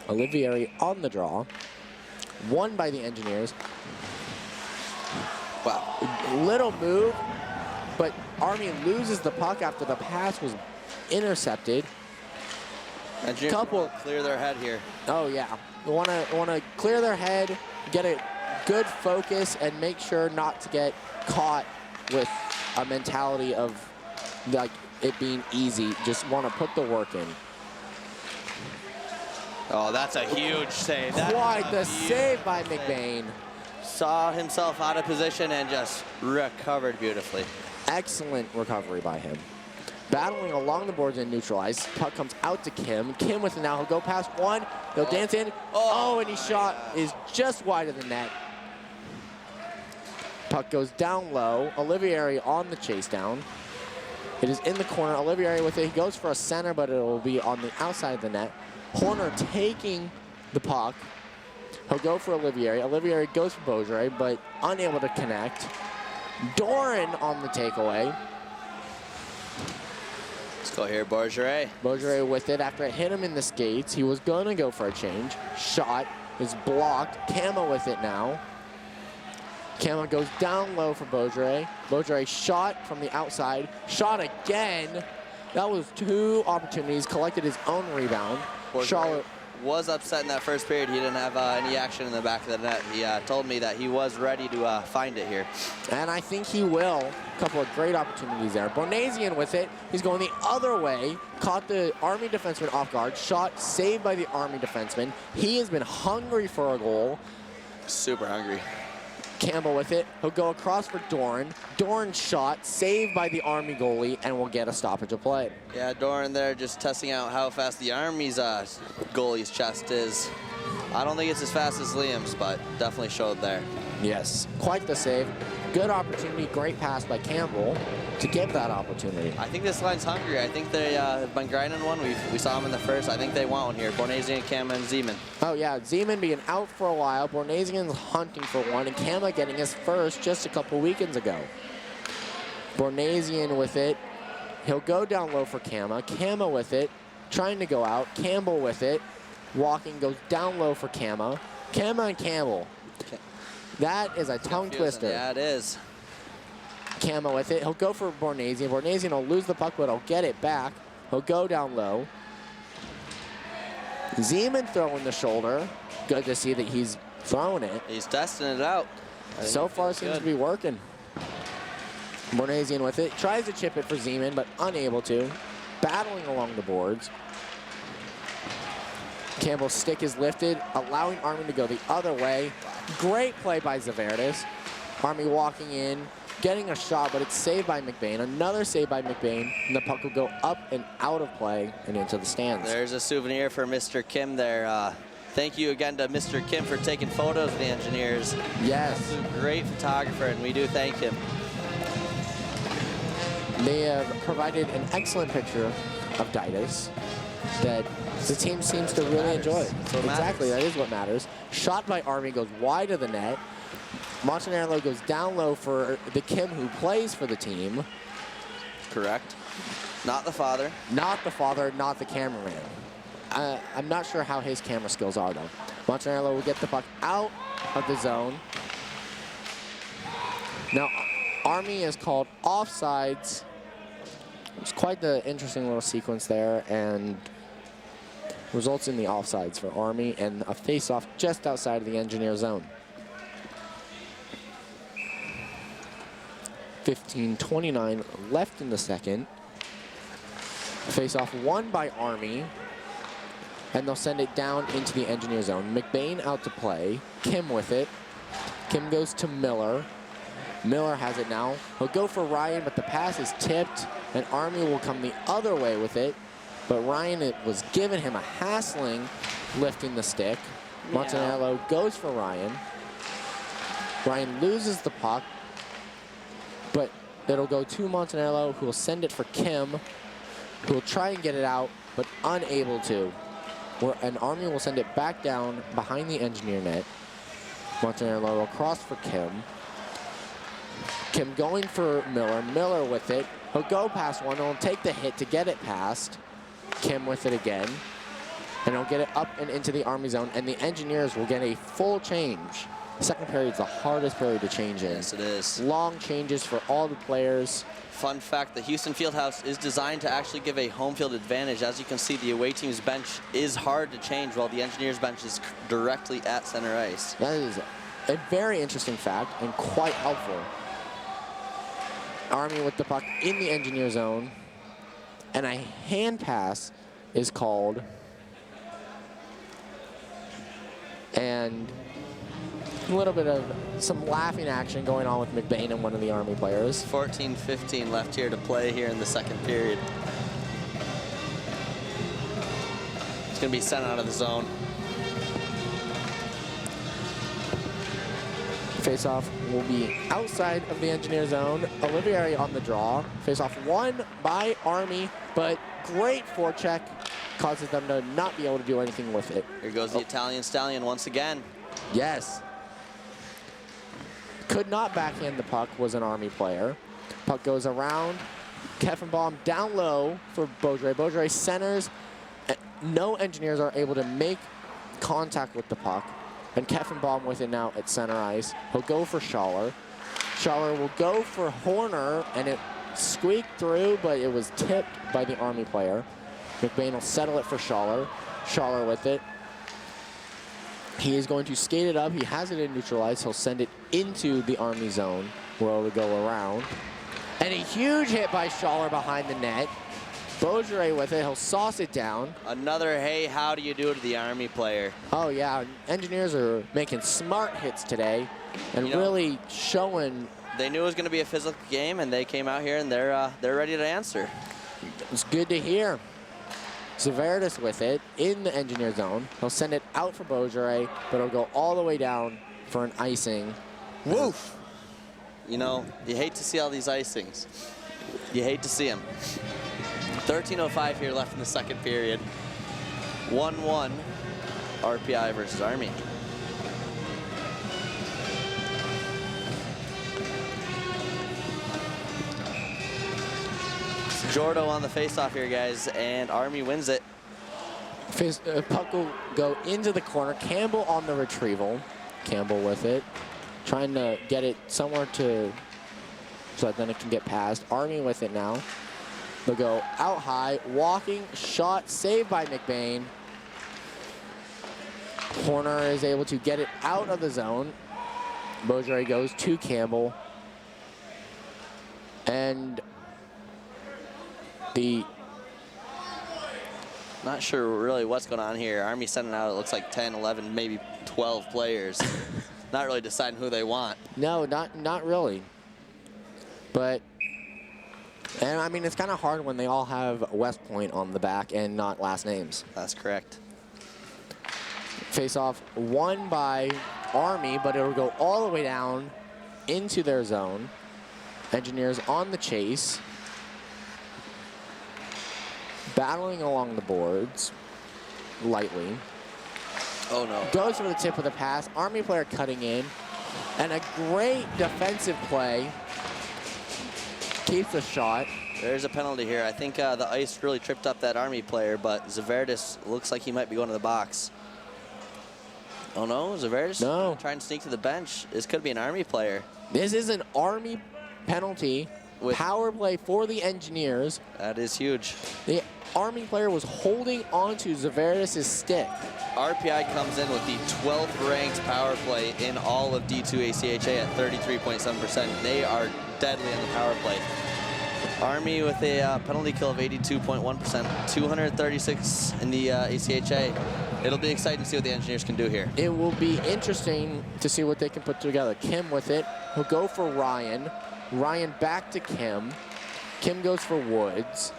Olivieri on the draw. Won by the Engineers. Wow. Little move, but Army loses the puck after the pass was intercepted. Engineers couple clear their head here. Oh yeah, want to clear their head, get a good focus, and make sure not to get caught with a mentality of like it being easy. Just want to put the work in. Oh, that's a huge save. Quite the save by McBain. Saw himself out of position and just recovered beautifully. Excellent recovery by him. Battling along the boards and neutralized. Puck comes out to Kim. Kim with it now. He'll go past one. He'll dance in. Oh, and he shot is just wide of the net. Puck goes down low. Olivieri on the chase down. It is in the corner. Olivieri with it. He goes for a center, but it will be on the outside of the net. Horner taking the puck. He'll go for Olivieri. Olivieri goes for Beaujolais, but unable to connect. Doran on the takeaway. Let's go here, Beaujolais. Beaujolais with it after it hit him in the skates. He was going to go for a change. Shot is blocked. Kama with it now. Kama goes down low for Beaujolais. Beaujolais shot from the outside. Shot again. That was 2 opportunities. Collected his own rebound. Beaujolais was upset in that first period. He didn't have any action in the back of the net. He told me that he was ready to find it here. And I think he will. A couple of great opportunities there. Bornasian with it. He's going the other way. Caught the Army defenseman off guard. Shot saved by the Army defenseman. He has been hungry for a goal. Super hungry. Campbell with it. He'll go across for Doran. Doran shot, saved by the Army goalie, and will get a stoppage of play. Yeah, Doran there just testing out how fast the Army's goalie's chest is. I don't think it's as fast as Liam's, but definitely showed there. Yes, quite the save. Good opportunity, great pass by Campbell to get that opportunity. I think this line's hungry. I think they've been grinding one. We saw them in the first. I think they want one here. Bornasian, Kama, and Zeman. Oh yeah, Zeman being out for a while. Bornasian's hunting for one, and Kama getting his first just a couple weekends ago. Bornasian with it. He'll go down low for Kama. Kama with it, trying to go out. Campbell with it. Walking, goes down low for Kama. Kama and Campbell. That is a tongue twister. Yeah, it is. Kama with it. He'll go for Bornasian. Bornasian will lose the puck, but he'll get it back. He'll go down low. Zeman throwing the shoulder. Good to see that he's throwing it. He's testing it out. So far seems to be working. Bornasian with it. Tries to chip it for Zeman, but unable to. Battling along the boards. Campbell's stick is lifted, allowing Army to go the other way. Great play by Zaverdis. Army walking in, getting a shot, but it's saved by McBain. Another save by McBain, and the puck will go up and out of play and into the stands. There's a souvenir for Mr. Kim there. Thank you again to Mr. Kim for taking photos of the Engineers. Yes. Absolute great photographer, and we do thank him. They have provided an excellent picture of Didas that the team seems to really enjoy. Exactly, that is what matters. Shot by Army goes wide of the net. Montanaro goes down low for the Kim who plays for the team. Correct. Not the father. Not the father, not the cameraman. I'm not sure how his camera skills are though. Montanaro will get the puck out of the zone. Now, Army is called offsides. It's quite the interesting little sequence there, and results in the offsides for Army and a face-off just outside of the Engineer zone. 15:29 left in the second. Face-off won by Army, and they'll send it down into the Engineer zone. McBain out to play. Kim with it. Kim goes to Miller. Miller has it now. He'll go for Ryan, but the pass is tipped, and Army will come the other way with it. But Ryan, it was giving him a hassling, lifting the stick. Montanello goes for Ryan. Ryan loses the puck, but it'll go to Montanello, who will send it for Kim, who will try and get it out, but unable to. And Army will send it back down behind the Engineer net. Montanello will cross for Kim. Kim going for Miller. Miller with it. He'll go past one. He'll take the hit to get it past. Kim with it again. And he'll get it up and into the Army zone. And the Engineers will get a full change. Second period is the hardest period to change in. Yes, it is. Long changes for all the players. Fun fact, the Houston Fieldhouse is designed to actually give a home field advantage. As you can see, the away team's bench is hard to change while the Engineers bench is directly at center ice. That is a very interesting fact and quite helpful. Army with the puck in the Engineer zone, and a hand pass is called. And a little bit of some laughing action going on with McBain and one of the Army players. 14:15 left here to play here in the second period. It's going to be sent out of the zone. Face-off will be outside of the Engineer zone. Olivieri on the draw. Face-off won by Army, but great forecheck causes them to not be able to do anything with it. Here goes the Italian Stallion once again. Yes. Could not backhand the puck, was an Army player. Puck goes around. Keffenbaum down low for Beaudre. Beaudre centers. No Engineers are able to make contact with the puck. And Keffenbaum with it now at center ice. He'll go for Schaller. Schaller will go for Horner, and it squeaked through, but it was tipped by the Army player. McBain will settle it for Schaller. Schaller with it. He is going to skate it up. He has it in neutral ice. He'll send it into the Army zone, where it'll go around. And a huge hit by Schaller behind the net. Beaudre with it. He'll sauce it down. Another hey, how do you do to the Army player. Oh, yeah. Engineers are making smart hits today and really showing. They knew it was going to be a physical game, and they came out here, and they're ready to answer. It's good to hear. Zaverdis with it in the Engineer zone. He'll send it out for Beaudre, but it'll go all the way down for an icing. Woof! You know, you hate to see all these icings. You hate to see them. 13:05 here left in the second period. 1-1 RPI versus Army. Jordo on the faceoff here, guys, and Army wins it. Puck will go into the corner. Campbell on the retrieval. Campbell with it. Trying to get it somewhere so that then it can get past. Army with it now. They'll go out high. Walking shot saved by McBain. Horner is able to get it out of the zone. Beaujolais goes to Campbell. And not sure really what's going on here. Army sending out, it looks like 10, 11, maybe 12 players. Not really deciding who they want. No, not really. But, and I mean, it's kind of hard when they all have West Point on the back and not last names. That's correct. Face-off won by Army, but it'll go all the way down into their zone. Engineers on the chase. Battling along the boards, lightly. Oh no. Goes for the tip of the pass. Army player cutting in. And a great defensive play. Keeps the shot. There's a penalty here. I think the ice really tripped up that Army player, but Zaverdis looks like he might be going to the box. Oh no, Zaverdis trying to sneak to the bench. This could be an Army player. This is an Army penalty. With power play for the Engineers. That is huge. The Army player was holding onto Zaverdis' stick. RPI comes in with the 12th ranked power play in all of D2 ACHA at 33.7%. They are deadly in the power play. Army with a penalty kill of 82.1%, 236 in the ACHA. It'll be exciting to see what the Engineers can do here. It will be interesting to see what they can put together. Kim with it. He'll go for Ryan. Ryan back to Kim. Kim goes for Woods.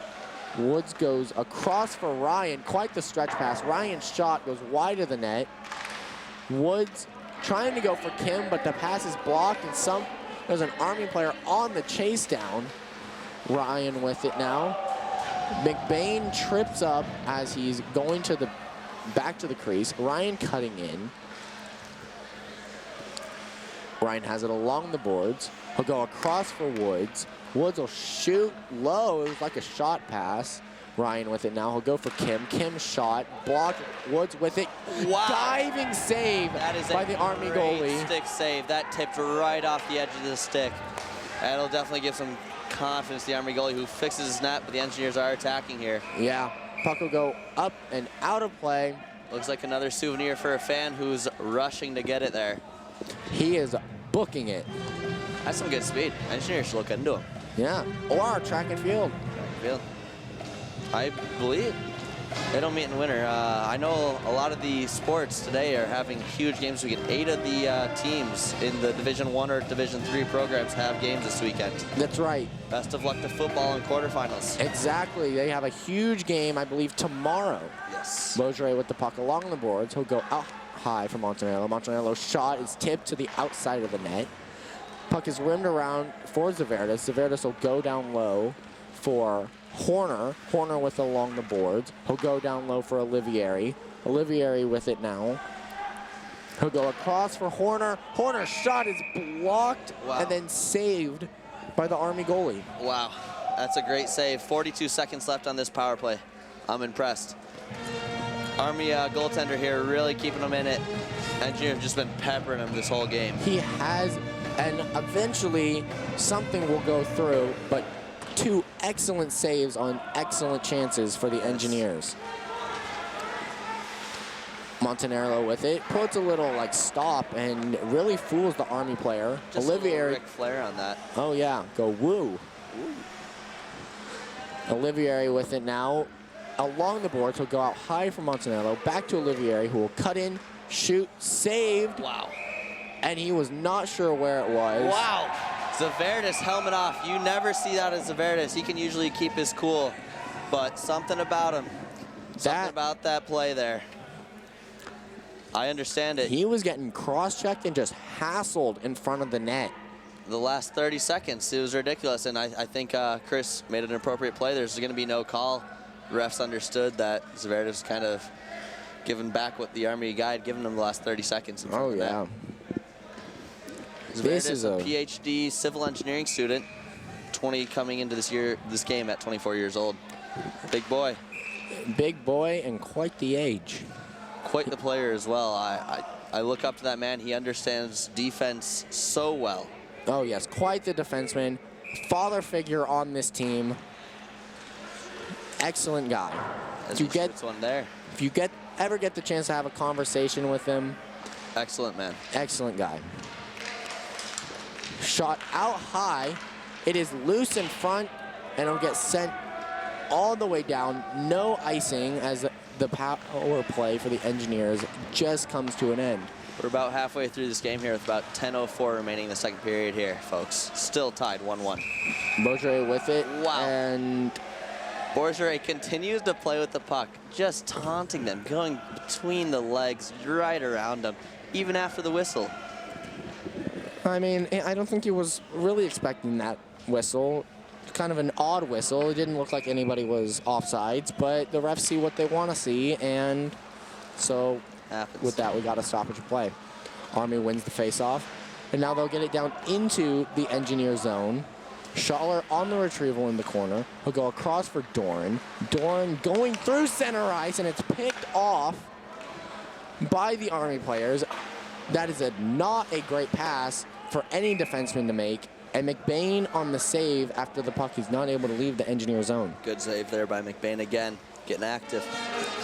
Woods goes across for Ryan. Quite the stretch pass. Ryan's shot goes wide of the net. Woods trying to go for Kim, but the pass is blocked, and there's an Army player on the chase down. Ryan with it now. McBain trips up as he's going back to the crease. Ryan cutting in. Ryan has it along the boards. He'll go across for Woods. Woods will shoot low. It was like a shot pass. Ryan with it now. He'll go for Kim. Kim shot. Blocked. Woods with it. Wow. Diving save by the Army goalie. Stick save. That tipped right off the edge of the stick. That'll definitely give some confidence to the Army goalie, who fixes his net, but the Engineers are attacking here. Yeah. Puck will go up and out of play. Looks like another souvenir for a fan who's rushing to get it there. He is booking it. That's some good speed. Engineers should look into him. Yeah, or track and field. Track and field. I believe they don't meet in winter. I know a lot of the sports today are having huge games. We get 8 of the teams in the Division 1 or Division 3 programs have games this weekend. That's right. Best of luck to football in quarterfinals. Exactly. They have a huge game, I believe, tomorrow. Yes. Beaujolais with the puck along the boards. He'll go out high for Montanello. Montanello's shot is tipped to the outside of the net. Puck is rimmed around for Zaverdis. Zaverdis will go down low for Horner. Horner with it along the boards. He'll go down low for Olivieri. Olivieri with it now. He'll go across for Horner. Horner's shot is blocked and then saved by the Army goalie. Wow, that's a great save. 42 seconds left on this power play. I'm impressed. Army goaltender here really keeping him in it. Engineer just been peppering him this whole game. He has, and eventually something will go through, but 2 excellent saves on excellent chances for the Engineers. Montanello with it, puts a little like stop and really fools the Army player. Just Olivieri. Ric Flair on that. Oh yeah, go woo. Olivieri with it now. Along the boards, he'll go out high for Montanello. Back to Olivieri, who will cut in, shoot, saved. Wow. And he was not sure where it was. Wow. Zaverdis helmet off. You never see that as Zaverdis. He can usually keep his cool, but something about him. Something about that play there. I understand it. He was getting cross-checked and just hassled in front of the net. The last 30 seconds, it was ridiculous, and I think Chris made an appropriate play. There's going to be no call. Refs understood that Zaverdis kind of giving back what the Army guy had given him the last 30 seconds. In front of the net. This is a PhD civil engineering student, coming into this game at 24 years old. Big boy. Big boy and quite the age. Quite the player as well. I look up to that man. He understands defense so well. Oh yes, quite the defenseman. Father figure on this team. Excellent guy. As you get one there. If you ever get the chance to have a conversation with him, excellent man. Excellent guy. Shot out high. It is loose in front, and it'll get sent all the way down. No icing as the power play for the Engineers just comes to an end. We're about halfway through this game here with about 10:04 remaining in the second period here, folks. Still tied 1-1. Bergeret with it. Wow. And Bergeret continues to play with the puck, just taunting them, going between the legs, right around them, even after the whistle. I mean, I don't think he was really expecting that whistle. Kind of an odd whistle. It didn't look like anybody was offsides, but the refs see what they want to see, and so with that, we got a stoppage of play. Army wins the faceoff, and now they'll get it down into the Engineer zone. Schaller on the retrieval in the corner. He'll go across for Doran. Doran going through center ice, and it's picked off by the Army players. That is not a great pass for any defenseman to make. And McBain on the save after the puck. He's not able to leave the Engineer zone. Good save there by McBain again, getting active.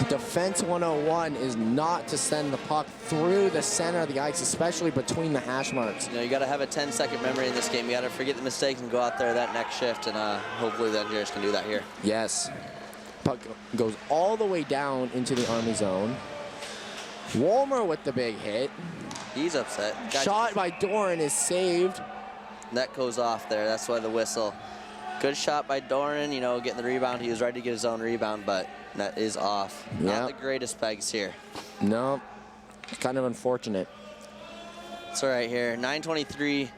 Defense 101 is not to send the puck through the center of the ice, especially between the hash marks. You know, you got to have a 10-second memory in this game. You got to forget the mistakes and go out there that next shift, and hopefully the Engineers can do that here. Yes. Puck goes all the way down into the Army zone. Walmer with the big hit. He's upset. Shot by Doran is saved. That goes off there. That's why the whistle. Good shot by Doran, you know, getting the rebound. He was ready to get his own rebound, but that is off. Yep. Not the greatest pegs here. No, kind of unfortunate. It's all right here. 9:23.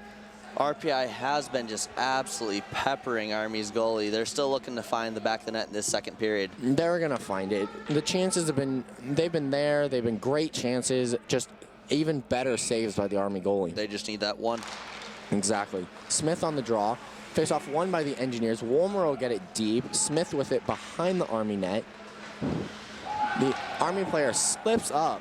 RPI has been just absolutely peppering Army's goalie. They're still looking to find the back of the net in this second period. They're going to find it. The chances have been, they've been there. They've been great chances. Just even better saves by the Army goalie. They just need that one. Exactly. Smith on the draw. Face-off won by the Engineers. Walmer will get it deep. Smith with it behind the Army net. The Army player slips up.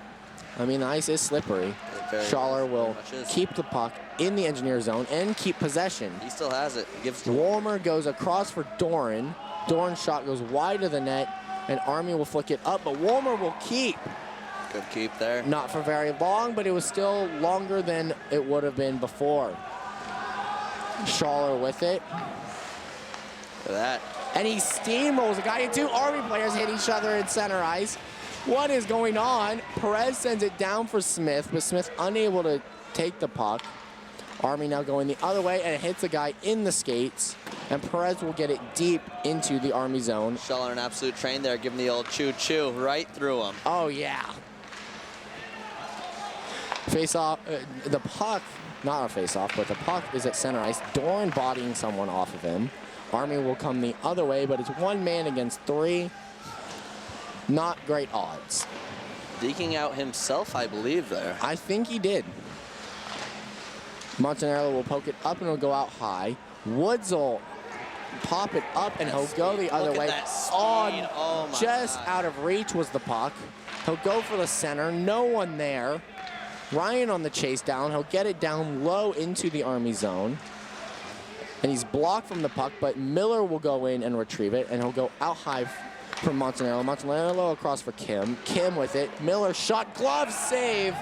I mean, the ice is slippery. Schaller will keep the puck in the Engineer zone and keep possession. He still has it. Walmer goes across for Doran. Doran's shot goes wide of the net, and Army will flick it up, but Walmer will keep. Good keep there. Not for very long, but it was still longer than it would have been before. Schaller with it. Look at that. And he steamrolls a guy, and two Army players hit each other in center ice. What is going on? Perez sends it down for Smith, but Smith unable to take the puck. Army now going the other way, and it hits a guy in the skates, and Perez will get it deep into the Army zone. Schaller an absolute train there, giving the old choo-choo right through him. Oh, yeah. Face-off, the puck, not a face-off, but the puck is at center ice. Doran bodying someone off of him. Army will come the other way, but it's one man against three. Not great odds. Deking out himself, I believe, there. I think he did. Montanaro will poke it up and it'll go out high. Woods will pop it up and he'll go the other way. Oh my just God. Out of reach was the puck. He'll go for the center. No one there. Ryan on the chase down. He'll get it down low into the Army zone. And he's blocked from the puck, but Miller will go in and retrieve it, and he'll go out high from Montanaro. Montanaro across for Kim. Kim with it. Miller shot, glove save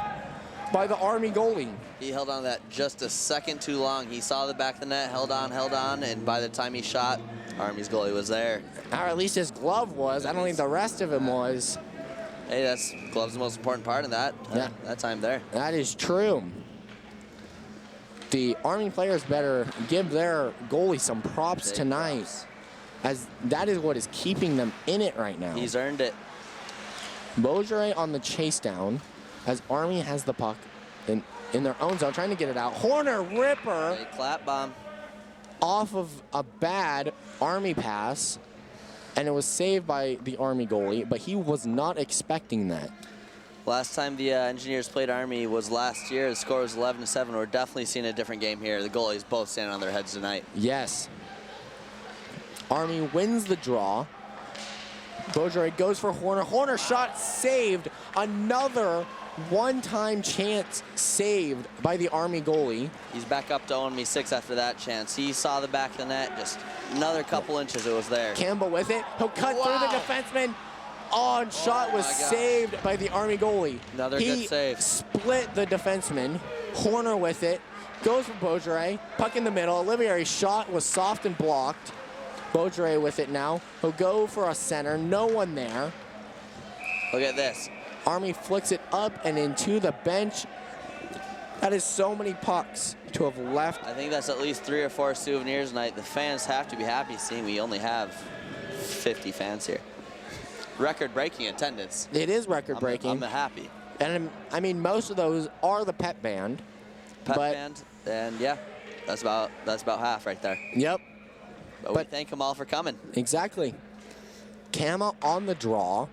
by the Army goalie. He held on to that just a second too long. He saw the back of the net, held on, and by the time he shot, Army's goalie was there. Or at least his glove was. I don't think the rest of him was. Hey, glove's the most important part of that. Yeah. That time there. That is true. The Army players better give their goalie some props tonight, as that is what is keeping them in it right now. He's earned it. Beaujeret on the chase down, as Army has the puck in their own zone, trying to get it out. Horner ripper. Hey, clap bomb. Off of a bad Army pass, and it was saved by the Army goalie, but he was not expecting that. Last time the Engineers played Army was last year. The score was 11-7. We're definitely seeing a different game here. The goalies both standing on their heads tonight. Yes. Army wins the draw. Beaujolais goes for Horner. Horner shot saved. Another one-time chance saved by the Army goalie. He's back up to 0-6 after that chance. He saw the back of the net, just another couple inches, it was there. Campbell with it. He'll cut through the defenseman. On shot was saved by the Army goalie. Another good save. He split the defenseman. Horner with it. Goes for Beaujolais. Puck in the middle. Olivier's shot was soft and blocked. Beaujolais with it now. He'll go for a center. No one there. Look at this. Army flicks it up and into the bench. That is so many pucks to have left. I think that's at least 3 or 4 souvenirs tonight. The fans have to be happy seeing we only have 50 fans here. Record-breaking attendance. It is record-breaking. I'm happy. And I mean, most of those are the pep band. Pep band, and yeah, that's about half right there. Yep. But we thank them all for coming. Exactly. Kama on the draw.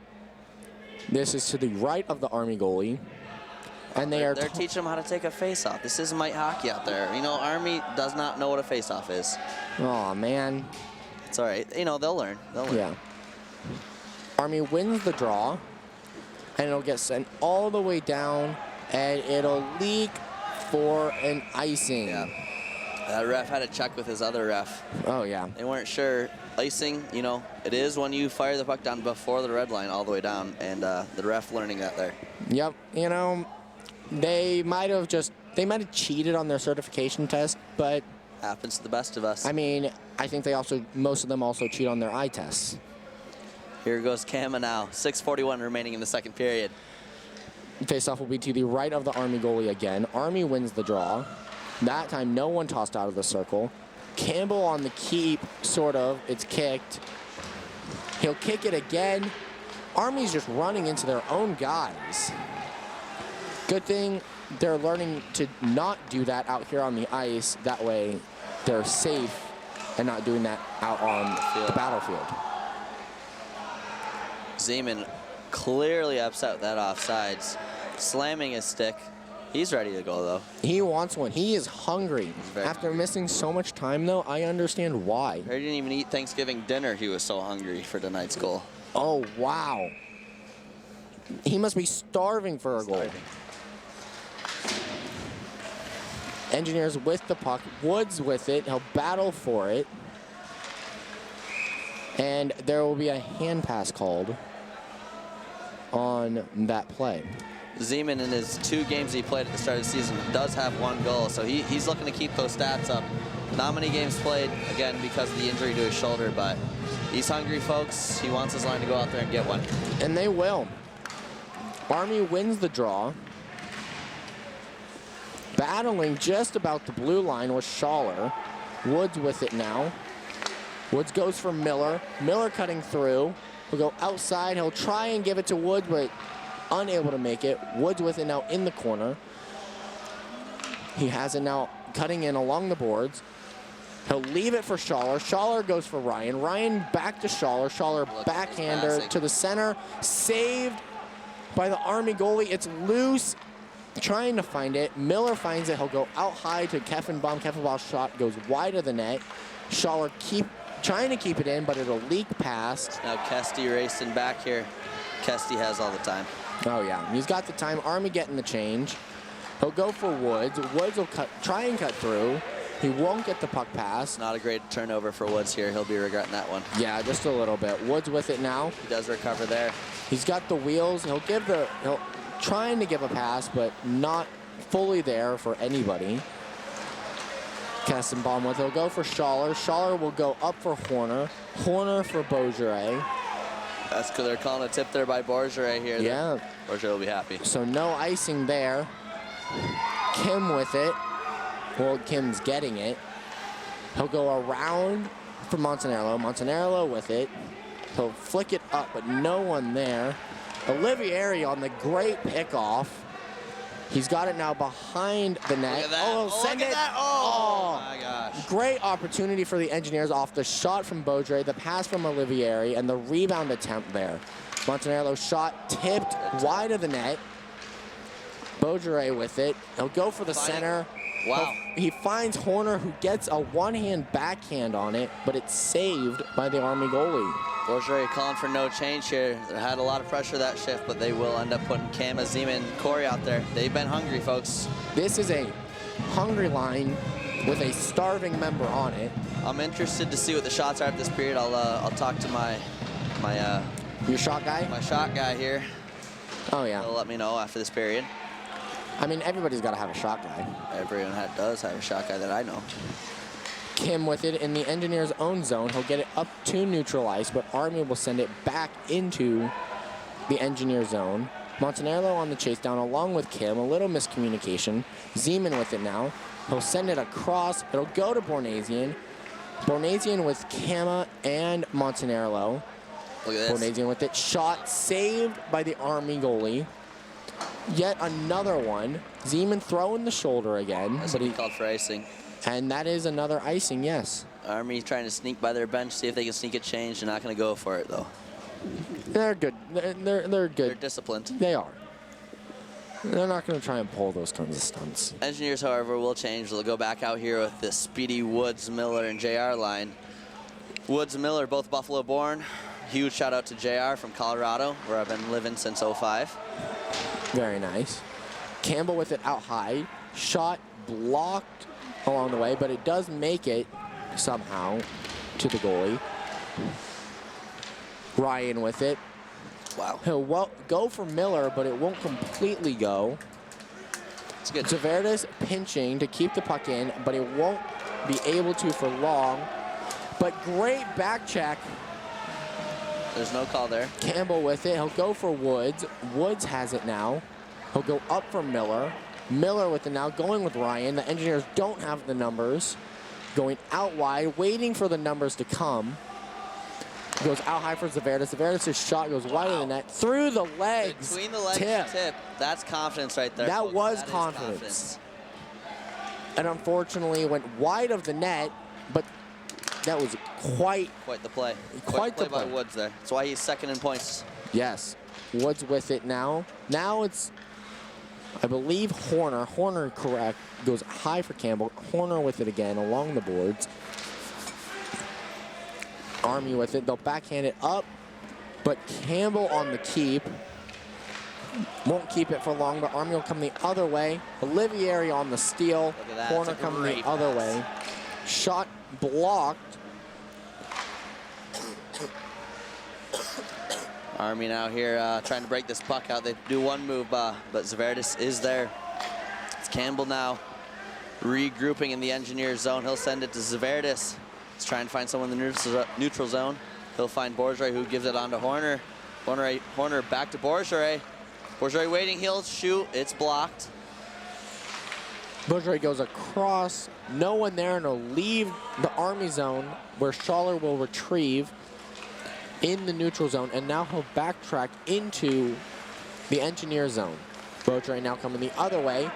This is to the right of the Army goalie. And they're teaching them how to take a face-off. This is might hockey out there. You know, Army does not know what a face-off is. Oh, man. It's all right. You know, they'll learn. Yeah. Army wins the draw. And it'll get sent all the way down. And it'll leak for an icing. Yeah. That ref had to check with his other ref. Oh, yeah. They weren't sure. Icing, you know, it is when you fire the puck down before the red line all the way down, and the ref learning that there. Yep. You know, they might have cheated on their certification test, but happens to the best of us. I mean, I think most of them also cheat on their eye tests. Here goes Kama now. 6:41 remaining in the second period. Faceoff will be to the right of the Army goalie again. Army wins the draw. That time, no one tossed out of the circle. Campbell on the keep, sort of. It's kicked. He'll kick it again. Army's just running into their own guys. Good thing they're learning to not do that out here on the ice. That way, they're safe and not doing that out on the battlefield. Zeman clearly upset with that offsides. Slamming his stick. He's ready to go, though. He wants one. He is hungry. After missing so much time, though, I understand why. He didn't even eat Thanksgiving dinner. He was so hungry for tonight's goal. Oh, wow. He must be starving for a goal. Engineers with the puck. Woods with it. He'll battle for it. And there will be a hand pass called on that play. Zeman, in his 2 games he played at the start of the season, does have 1 goal, so he's looking to keep those stats up. Not many games played, again, because of the injury to his shoulder, but he's hungry, folks. He wants his line to go out there and get one. And they will. Army wins the draw. Battling just about the blue line was Schaller. Woods with it now. Woods goes for Miller. Miller cutting through. He'll go outside. He'll try and give it to Woods, but unable to make it. Woods with it now in the corner. He has it now cutting in along the boards. He'll leave it for Schaller. Schaller goes for Ryan. Ryan back to Schaller. Schaller backhander to the center. Saved by the Army goalie. It's loose. Trying to find it. Miller finds it. He'll go out high to Keffenbaum. Keffenbaum's shot goes wide of the net. Schaller trying to keep it in, but it'll leak past. Now Kesty racing back here. Kesty has all the time. Oh, yeah. He's got the time. Army getting the change. He'll go for Woods. Woods will try and cut through. He won't get the puck pass. Not a great turnover for Woods here. He'll be regretting that one. Yeah, just a little bit. Woods with it now. He does recover there. He's got the wheels. He'll trying to give a pass, but not fully there for anybody. Kessenbaum with it. He'll go for Schaller. Schaller will go up for Horner. Horner for Beaujolais. That's because they're calling a tip there by Borgeray here. Yeah. Borgeray will be happy. So no icing there. Kim with it. Well, Kim's getting it. He'll go around for Montanaro. Montanaro with it. He'll flick it up, but no one there. Olivieri on the great pickoff. He's got it now behind the net. Look at that. Oh, send it. Oh, my gosh. Great opportunity for the Engineers off the shot from Beaudre, the pass from Olivieri, and the rebound attempt there. Montanaro shot tipped wide of the net. Beaujolais with it. He'll go for the center. Wow. He finds Horner, who gets a one-hand backhand on it, but it's saved by the Army goalie. Beaujolais calling for no change here. They had a lot of pressure that shift, but they will end up putting Cam, Zeman, Corey out there. They've been hungry, folks. This is a hungry line with a starving member on it. I'm interested to see what the shots are at this period. I'll talk to my Your shot guy? my shot guy here. Oh, yeah. He'll let me know after this period. I mean, everybody's got to have a shot guy. Everyone does have a shot guy that I know. Kim with it in the Engineers' own zone. He'll get it up to neutral ice, but Army will send it back into the Engineer zone. Montanaro on the chase down along with Kim. A little miscommunication. Zeman with it now. He'll send it across. It'll go to Bornasian. Bornasian with Kama and Montanaro. Look at this. Bornasian with it. Shot saved by the Army goalie. Yet another one. Zeman throwing the shoulder again. That's what he called for icing. And that is another icing, yes. Army trying to sneak by their bench, see if they can sneak a change. They're not going to go for it, though. They're good. They're good. They're disciplined. They are. They're not going to try and pull those kinds of stunts. Engineers, however, will change. They'll go back out here with the speedy Woods, Miller, and JR line. Woods and Miller, both Buffalo born. Huge shout out to JR from Colorado, where I've been living since '05. Very nice. Campbell with it out high. Shot blocked along the way, but it does make it somehow to the goalie. Ryan with it. Wow. He'll go for Miller, but it won't completely go. It's good. Tavares pinching to keep the puck in, but it won't be able to for long. But great back check. There's no call there. Campbell with it. He'll go for Woods. Woods has it now. He'll go up for Miller. Miller with it now, going with Ryan. The Engineers don't have the numbers. Going out wide, waiting for the numbers to come. Goes out high for Zaverdis. Zaverdis' shot goes wide of the net. Through the legs. Between the legs tip. That's confidence right there. That folks. was That confidence. And unfortunately went wide of the net, but that was quite the play. Quite the by play. Woods there. That's why he's second in points. Yes. Woods with it now. Now it's, I believe, Horner. Horner, correct, goes high for Campbell. Horner with it again along the boards. Army with it. They'll backhand it up, but Campbell on the keep. Won't keep it for long, but Army will come the other way. Olivieri on the steal. Look at that. Horner It's a coming the great other pass. way. Shot blocked. Army now here trying to break this puck out. They do one move, but Zaverdis is there. It's Campbell now regrouping in the Engineer zone. He'll send it to Zaverdis. He's trying to find someone in the neutral zone. He'll find Bourgeois, who gives it on to Horner. Horner back to Bourgeois. Bourgeois waiting, he'll shoot. It's blocked. Bourgeois goes across. No one there, and he'll leave the Army zone where Schaller will retrieve in the neutral zone, and now he'll backtrack into the Engineer zone. Bourgeois now coming the other way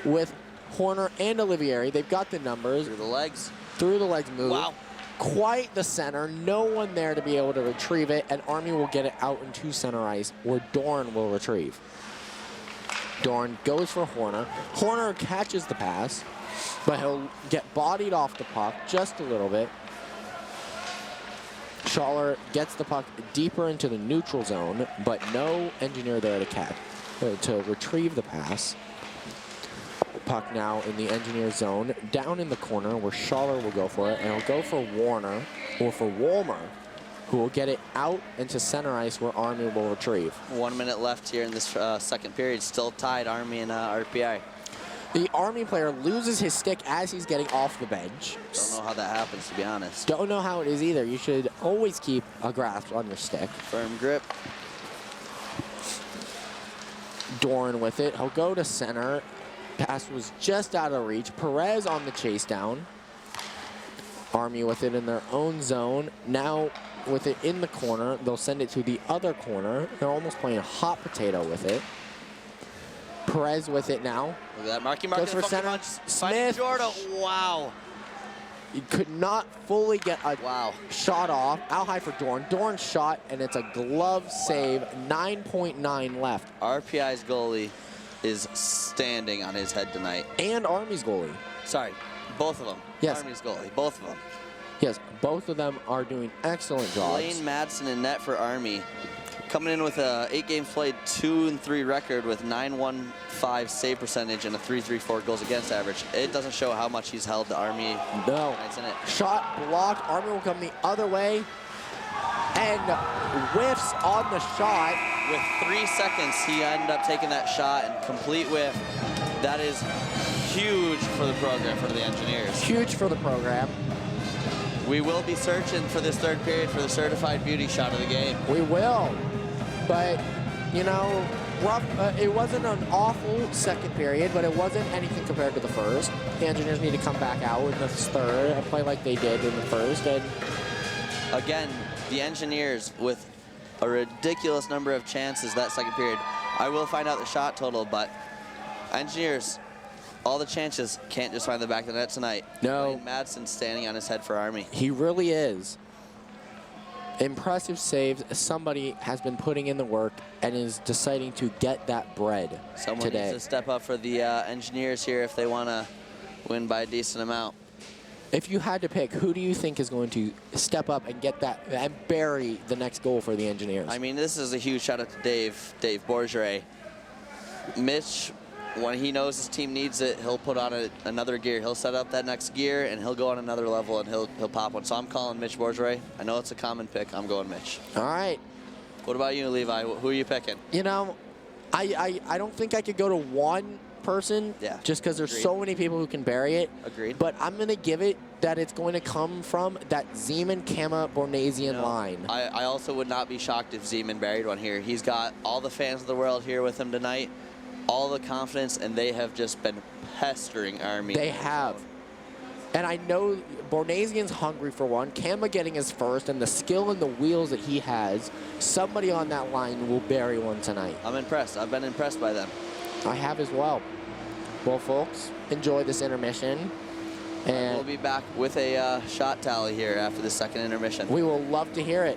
with Horner and Olivieri. They've got the numbers. Through the legs. Through the legs move. Wow. Quite the center. No one there to be able to retrieve it, and Army will get it out into center ice where Dorn will retrieve. Dorn goes for Horner. Horner catches the pass, but he'll get bodied off the puck just a little bit. Schaller gets the puck deeper into the neutral zone, but no Engineer there to catch, to retrieve the pass. Puck now in the Engineer zone, down in the corner where Schaller will go for it, and he'll go for Warner, or for Wolmer, who will get it out into center ice where Army will retrieve. 1 minute left here in this second period. Still tied, Army and RPI. The Army player loses his stick as he's getting off the bench. Don't know how that happens, to be honest. Don't know how it is either. You should always keep a grasp on your stick. Firm grip. Dorn with it. He'll go to center. Pass was just out of reach. Perez on the chase down. Army with it in their own zone. Now with it in the corner, they'll send it to the other corner. They're almost playing hot potato with it. Perez with it now. Look at that. Marky Goes for the center. punch. Smith. Jordan. Wow. He could not fully get a Wow. shot off. Out high for Dorn. Dorn shot, and it's a glove save. 9.9 left. RPI's goalie is standing on his head tonight. And Army's goalie. Sorry, both of them. Yes. Army's goalie, both of them. Yes, both of them are doing excellent jobs. Lane Madsen in net for Army, coming in with a 8 games played, 2-3 record with .915 save percentage and a .334 goals against average. It doesn't show how much he's held the Army. No. In it. Shot blocked. Army will come the other way and whiffs on the shot. With 3 seconds, he ended up taking that shot and complete whiff. That is huge for the program, for the Engineers. Huge for the program. We will be searching for this third period for the certified beauty shot of the game. We will, but you know, rough. It wasn't an awful second period, but it wasn't anything compared to the first. The Engineers need to come back out in the third and play like they did in the first. And again, the Engineers with a ridiculous number of chances that second period. I will find out the shot total, but Engineers, all the chances, can't just find the back of the net tonight. No. Lane Madsen standing on his head for Army. He really is. Impressive saves. Somebody has been putting in the work and is deciding to get that bread Someone today. needs to step up for the Engineers here if they want to win by a decent amount. If you had to pick, who do you think is going to step up and get that and bury the next goal for the Engineers? I mean, this is a huge shout out to Dave Bourgeois. Mitch, when he knows his team needs it, he'll put on another gear. He'll set up that next gear, and he'll go on another level, and he'll pop one. So I'm calling Mitch Bourgeois. I know it's a common pick. I'm going Mitch. All right. What about you, Levi? Who are you picking? You know, I don't think I could go to one person, Yeah, just because there's agreed. so many people who can bury it. Agreed. But I'm going to give it that it's going to come from that Zeman, Kama, Bornasian line. I also would not be shocked if Zeman buried one here. He's got all the fans of the world here with him tonight, all the confidence, and they have just been pestering Army. They have. And I know Bornasian's hungry for one. Kama getting his first, and the skill and the wheels that he has, somebody on that line will bury one tonight. I'm impressed. I've been impressed by them. I have as well. Well, folks, enjoy this intermission. And We'll be back with a shot tally here after the second intermission. we will love to hear it.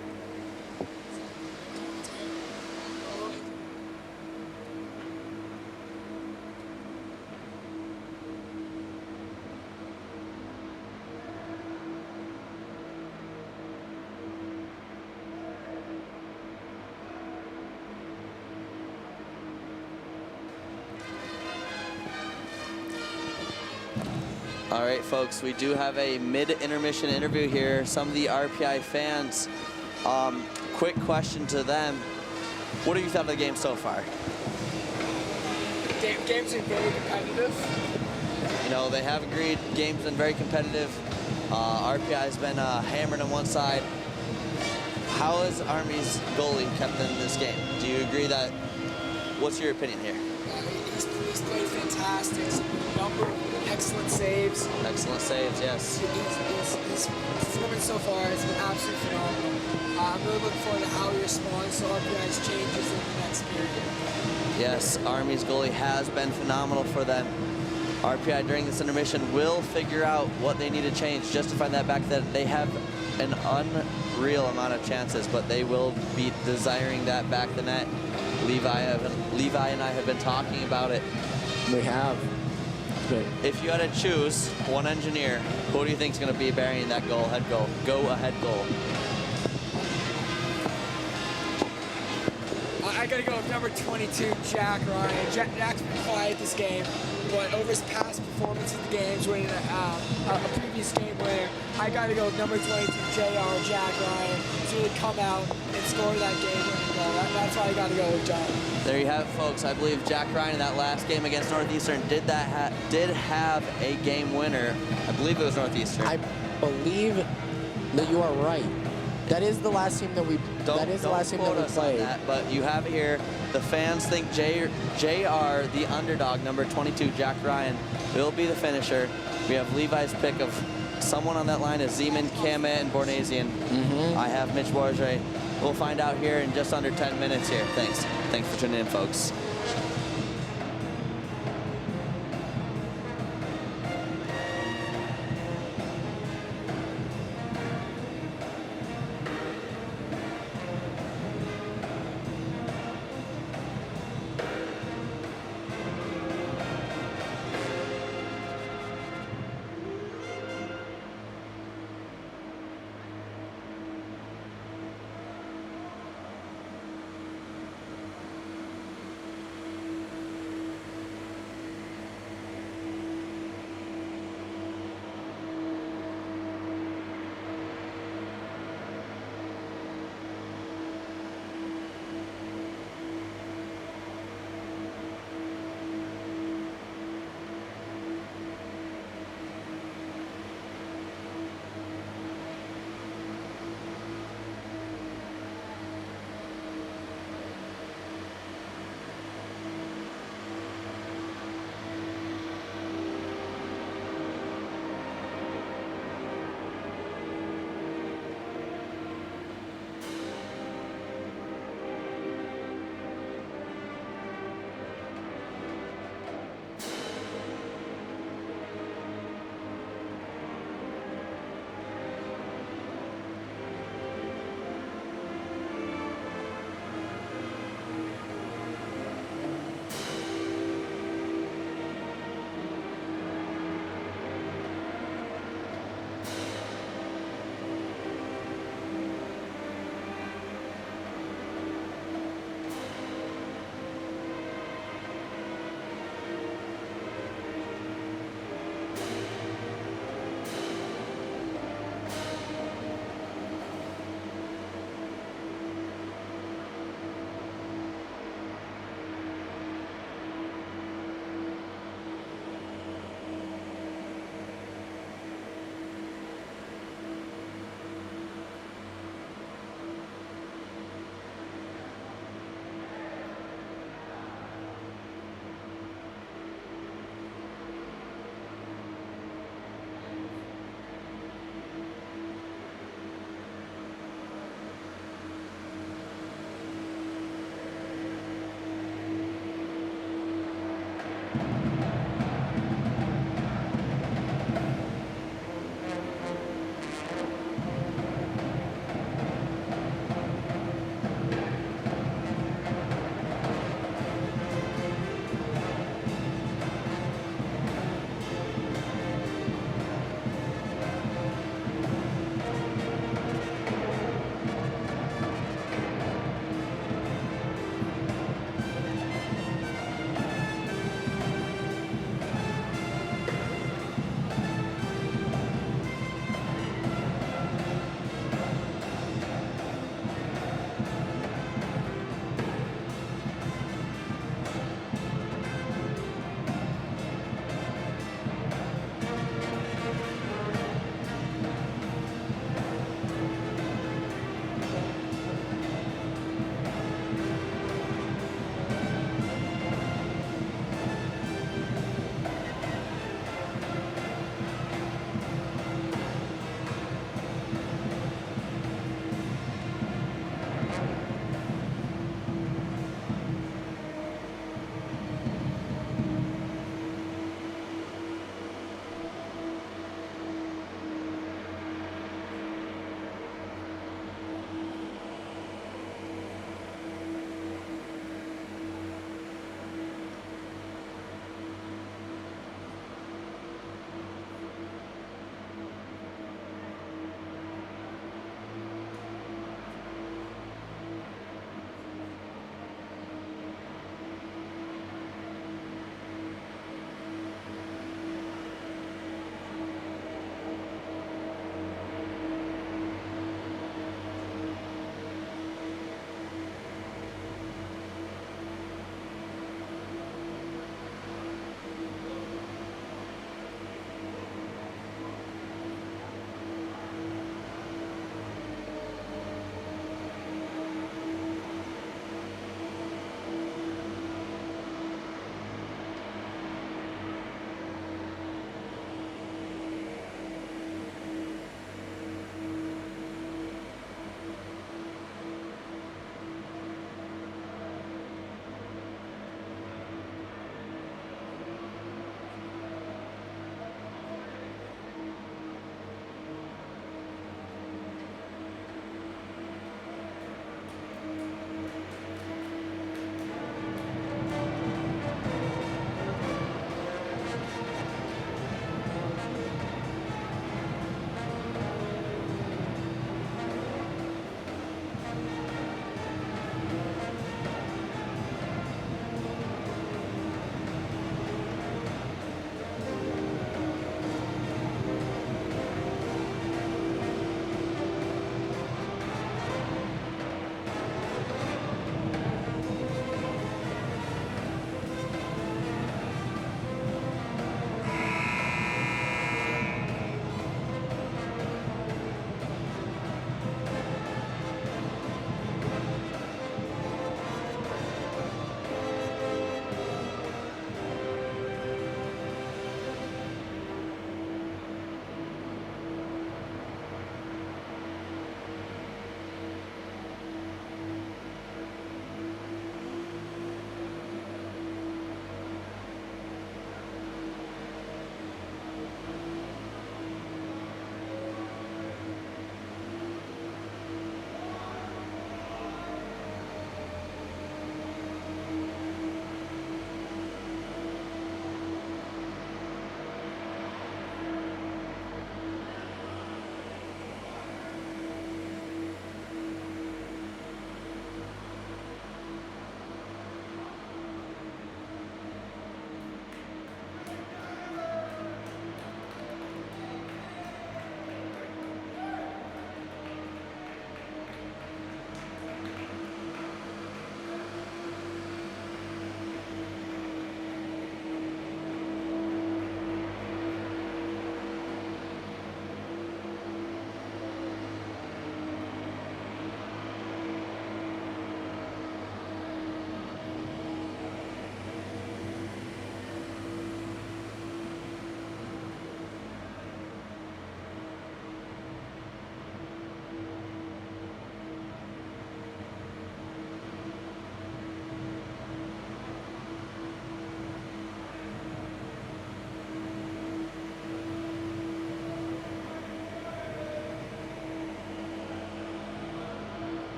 All right, folks, we do have a mid-intermission interview here. Some of the RPI fans, quick question to them. What have you thought of the game so far? Game's been very competitive. You know, they have agreed, game's been very competitive. RPI has been hammered on one side. How has Army's goalie kept them in this game? Do you agree that, what's your opinion here? He's played fantastic. Number of excellent saves. Excellent saves, yes. His performance so far has been absolutely phenomenal. I'm really looking forward to how he responds to RPI's changes in the next period. Yes, Army's goalie has been phenomenal for them. RPI during this intermission will figure out what they need to change just to find that back that they have an unreal amount of chances, but they will be desiring that back the net. Levi and I have been talking about it. We have. Good. If you had to choose one Engineer, who do you think is going to be burying that go-ahead goal? I gotta go with number 22, Jack Ryan. Jack's been quiet this game, but over his past performance in the games, winning a previous game winner, I gotta go with number 22, JR, Jack Ryan. He's really come out and scored that game winning goal. That's why I gotta go with John. There you have it, folks. I believe Jack Ryan in that last game against Northeastern did have a game winner. I believe it was Northeastern. I believe that you are right. That is the last team that we. That is the last team that we played. That, but you have it here. The fans think JR, the underdog, number 22, Jack Ryan, will be the finisher. We have Levi's pick of someone on that line is Zeman, Kama, and Bornasian. I have Mitch Bourgeois. We'll find out here in just under 10 minutes here. Thanks. Thanks for tuning in, folks.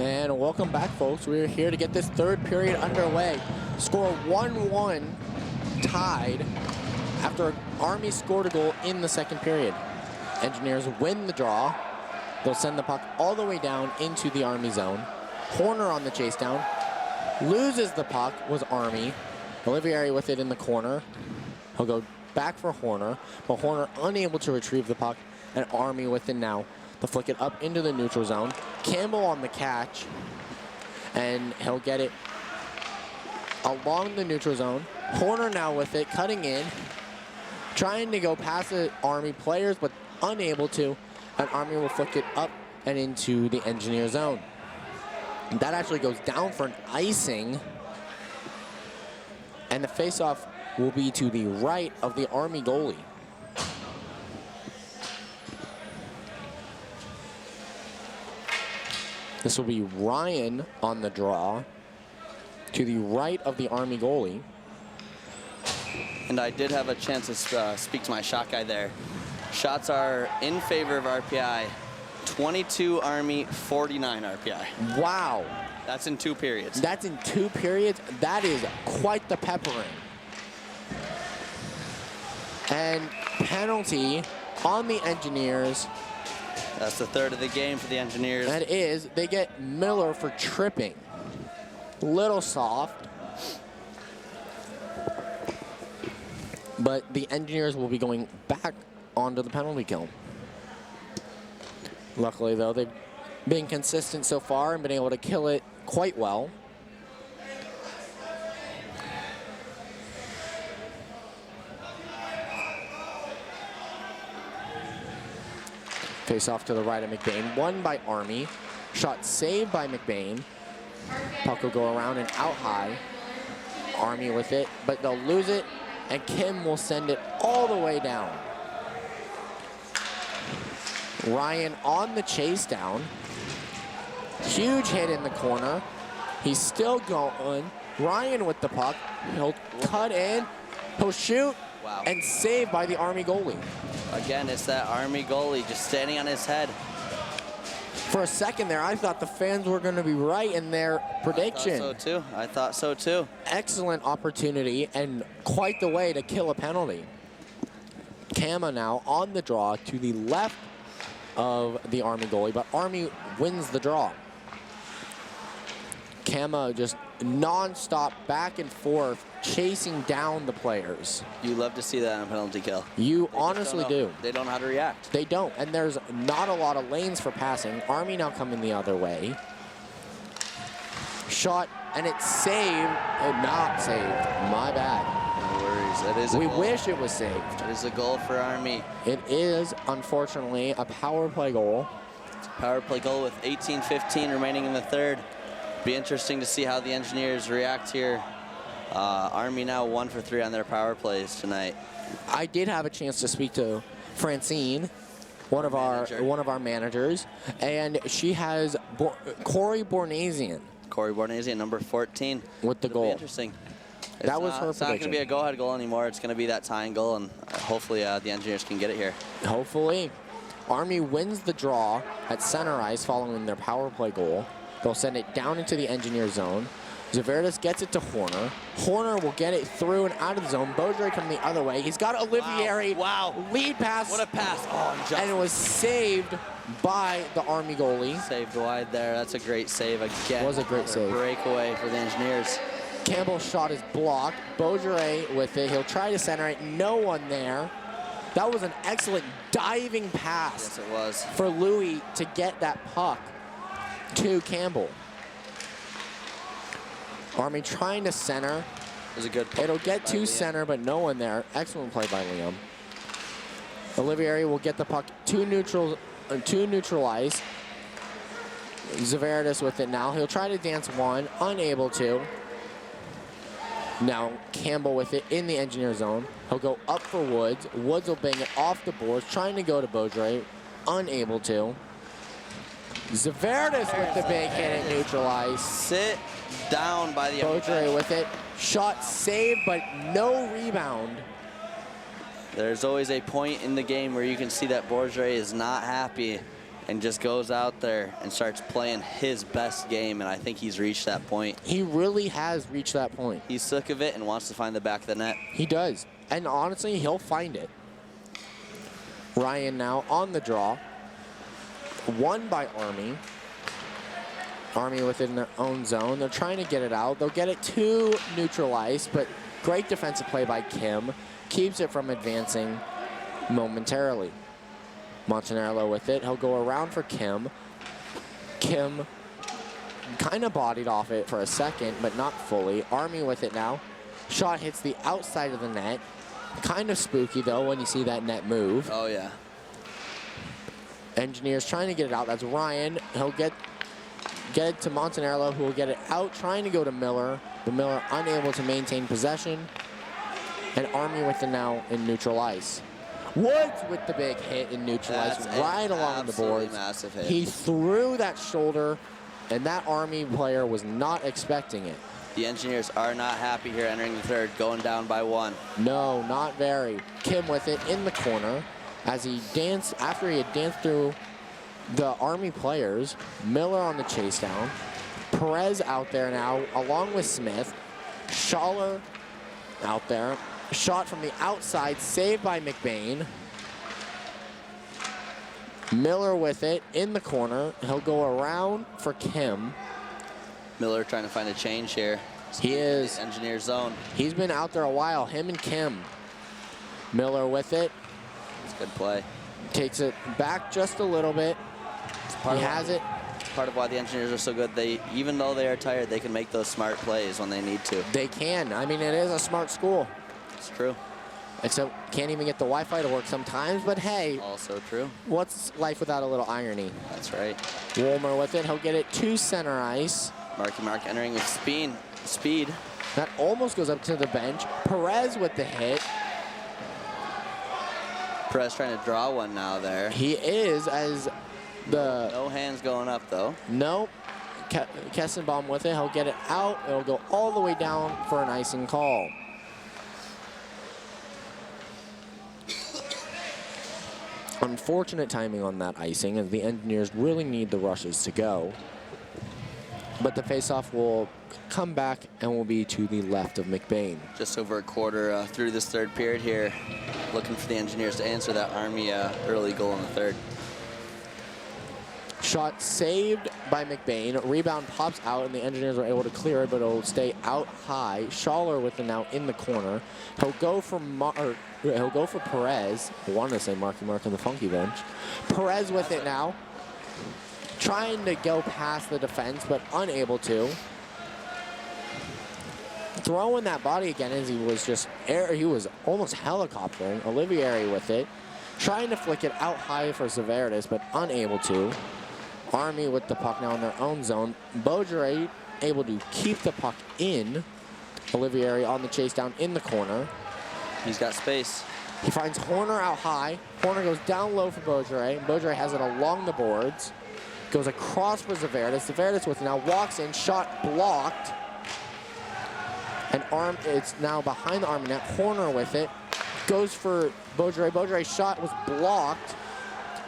And welcome back, folks. We're here to get this third period underway. Score 1-1, tied, after Army scored a goal in the second period. Engineers win the draw. They'll send the puck all the way down into the Army zone. Horner on the chase down. Loses the puck, was Army. Olivieri with it in the corner. He'll go back for Horner, but Horner unable to retrieve the puck, and Army with it now. They'll flick it up into the neutral zone. Campbell on the catch, and he'll get it along the neutral zone. Horner now with it, cutting in, trying to go past the Army players, but unable to, and Army will flick it up and into the Engineer zone. And that actually goes down for an icing, and the faceoff will be to the right of the Army goalie. This will be Ryan on the draw to the right of the Army goalie. And I did have a chance to speak to my shot guy there. Shots are in favor of RPI. 22 Army, 49 RPI. Wow. That's in 2 periods. That's in 2 periods. That is quite the peppering. And penalty on the Engineers. That's the third of the game for the Engineers. That is, they get Miller for tripping. Little soft. But the Engineers will be going back onto the penalty kill. Luckily, though, they've been consistent so far and been able to kill it quite well. Face off to the right of McBain. Won by Army. Shot saved by McBain. Puck will go around and out high. Army with it, but they'll lose it, and Kim will send it all the way down. Ryan on the chase down. Huge hit in the corner. He's still going. Ryan with the puck. He'll cut in. He'll shoot. Wow. And saved by the Army goalie. Again, it's that Army goalie just standing on his head. For a second there, I thought the fans were going to be right in their prediction. I thought so too. Excellent opportunity and quite the way to kill a penalty. Kama now on the draw to the left of the Army goalie, but Army wins the draw. Kama just non-stop back and forth chasing down the players. You love to see that on a penalty kill. You honestly do. They don't know how to react. They don't, and there's not a lot of lanes for passing. Army now coming the other way. Shot, and it's saved. Not saved. My bad. No worries. It is a We goal. wish it was saved. It is a goal for Army. It is, unfortunately, a power play goal. It's a power play goal with 18:15 remaining in the third. Be interesting to see how the Engineers react here. Army now 1 for 3 on their power plays tonight. I did have a chance to speak to Francine, one of our managers, and she has Corey Bornasian. Corey Bornasian, number 14. With the It'll goal. Be interesting. That was her It's not going to prediction. be a go-ahead goal anymore. It's going to be that tying goal, and hopefully the Engineers can get it here. Hopefully. Army wins the draw at center ice following their power play goal. They'll send it down into the Engineer zone. Zaverdis gets it to Horner. Horner will get it through and out of the zone. Beaudry coming the other way. He's got Olivieri. Wow. Lead pass. What a pass. Oh, and it was saved by the Army goalie. Saved wide there. That's a great save again. Was a great save. Breakaway for the Engineers. Campbell's shot is blocked. Beaudry with it. He'll try to center it. No one there. That was an excellent diving pass. Yes, it was. For Louis to get that puck to Campbell. Army trying to center. It was a good play. It'll get to center, but no one there. Excellent play by Liam. Olivieri will get the puck to neutral ice. Zaverdis with it now. He'll try to dance one, unable to. Now Campbell with it in the Engineer zone. He'll go up for Woods. Woods will bang it off the boards, trying to go to Beaudry, unable to. Zaverdis with the big hit at neutral ice. Sit down by the Beaudry with it. Shot saved, but no rebound. There's always a point in the game where you can see that Beaudry is not happy. and just goes out there and starts playing his best game, and I think he's reached that point. He really has reached that point. He's sick of it and wants to find the back of the net. He does. And honestly, he'll find it. Ryan now on the draw. Won by Army. Army within their own zone. They're trying to get it out. They'll get it to neutral ice, but great defensive play by Kim. Keeps it from advancing momentarily. Montanaro with it. He'll go around for Kim. Kim kind of bodied off it for a second, but not fully. Army with it now. Shot hits the outside of the net. Kind of spooky, though, when you see that net move. Oh, yeah. Engineers trying to get it out. That's Ryan. He'll get it to Montanaro, who will get it out, trying to go to Miller. But Miller unable to maintain possession. And Army with it now in neutral ice. Woods with the big hit in neutral ice, right along the boards. Massive hit. He threw that shoulder, and that Army player was not expecting it. The Engineers are not happy here entering the third, going down by 1. No, not very. Kim with it in the corner as he danced, after he had danced through the Army players. Miller on the chase down. Perez out there now, along with Smith. Schaller out there. Shot from the outside, saved by McBain. Miller with it in the corner. He'll go around for Kim. Miller trying to find a change here. He is. Engineer zone. He's been out there a while, him and Kim. Miller with it. It's a good play. Takes it back just a little bit. He has it. Part of why the Engineers are so good. Even though they are tired, they can make those smart plays when they need to. They can. I mean, it is a smart school. It's true. Except can't even get the Wi-Fi to work sometimes, but hey. Also true. What's life without a little irony? That's right. Woolmer with it. He'll get it to center ice. Mark entering with speed. That almost goes up to the bench. Perez with the hit. Perez trying to draw one now there. He is, as the... No hands going up, though. Nope. Kessenbaum with it. He'll get it out. It'll go all the way down for an icing call. Unfortunate timing on that icing, as the Engineers really need the rushes to go. But the faceoff will come back and will be to the left of McBain. Just over a quarter through this third period here. Looking for the Engineers to answer that Army early goal in the third. Shot saved by McBain. Rebound pops out, and the Engineers are able to clear it, but it'll stay out high. Schaller with it now in the corner. He'll go for Perez. I wanted to say Marky Mark on the funky bench. Perez with it now. Trying to go past the defense, but unable to. Throwing that body again as he was almost helicoptering. Olivieri with it. Trying to flick it out high for Zaverdis, but unable to. Army with the puck now in their own zone. Beaudry able to keep the puck in. Olivieri on the chase down in the corner. He's got space. He finds Horner out high. Horner goes down low for Beaudry. Beaudry has it along the boards. Goes across for Zaverdis. Zaverdis with it now walks in. Shot blocked. And it's now behind the Army net. Horner with it. Goes for Beaudry. Beaudry's shot was blocked.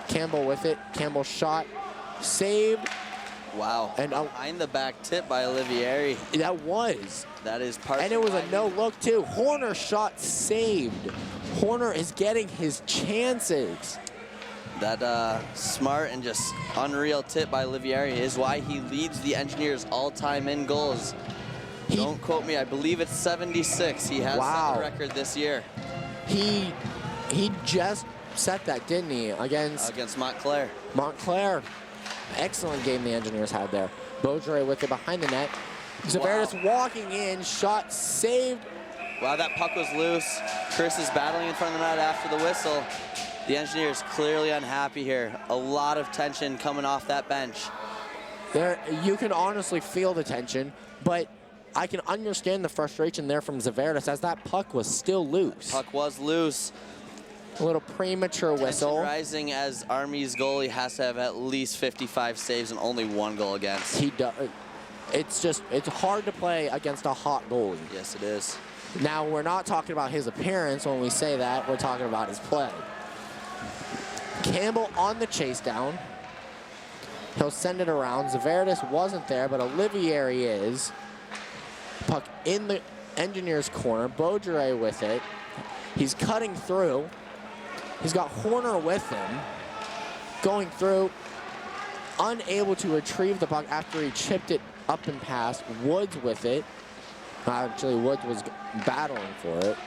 Campbell with it. Campbell shot saved. Wow. And behind the back tip by Olivieri. That is part. And it was a no look too. Horner shot saved. Horner is getting his chances. That smart and just unreal tip by Olivieri is why he leads the Engineers all-time in goals. Don't quote me, I believe it's 76. He has set the record this year. He just set that, didn't he? Against Montclair. Montclair. Excellent game the Engineers had there. Beaudry with it behind the net. Zaverdis walking in, shot saved. Wow, that puck was loose. Chris is battling in front of the net after the whistle. The Engineers clearly unhappy here. A lot of tension coming off that bench. You can honestly feel the tension, but I can understand the frustration there from Zaverdis as that puck was still loose. Puck was loose. A little premature whistle. Tension rising as Army's goalie has to have at least 55 saves and only 1 goal against. He does. It's hard to play against a hot goalie. Yes, it is. Now, we're not talking about his appearance when we say that. We're talking about his play. Campbell on the chase down. He'll send it around. Zaverdis wasn't there, but Olivieri is. Puck in the Engineers corner. Beaudry with it. He's cutting through. He's got Horner with him. Going through. Unable to retrieve the puck after he chipped it up and past. Woods with it. Actually, Woods was battling for it.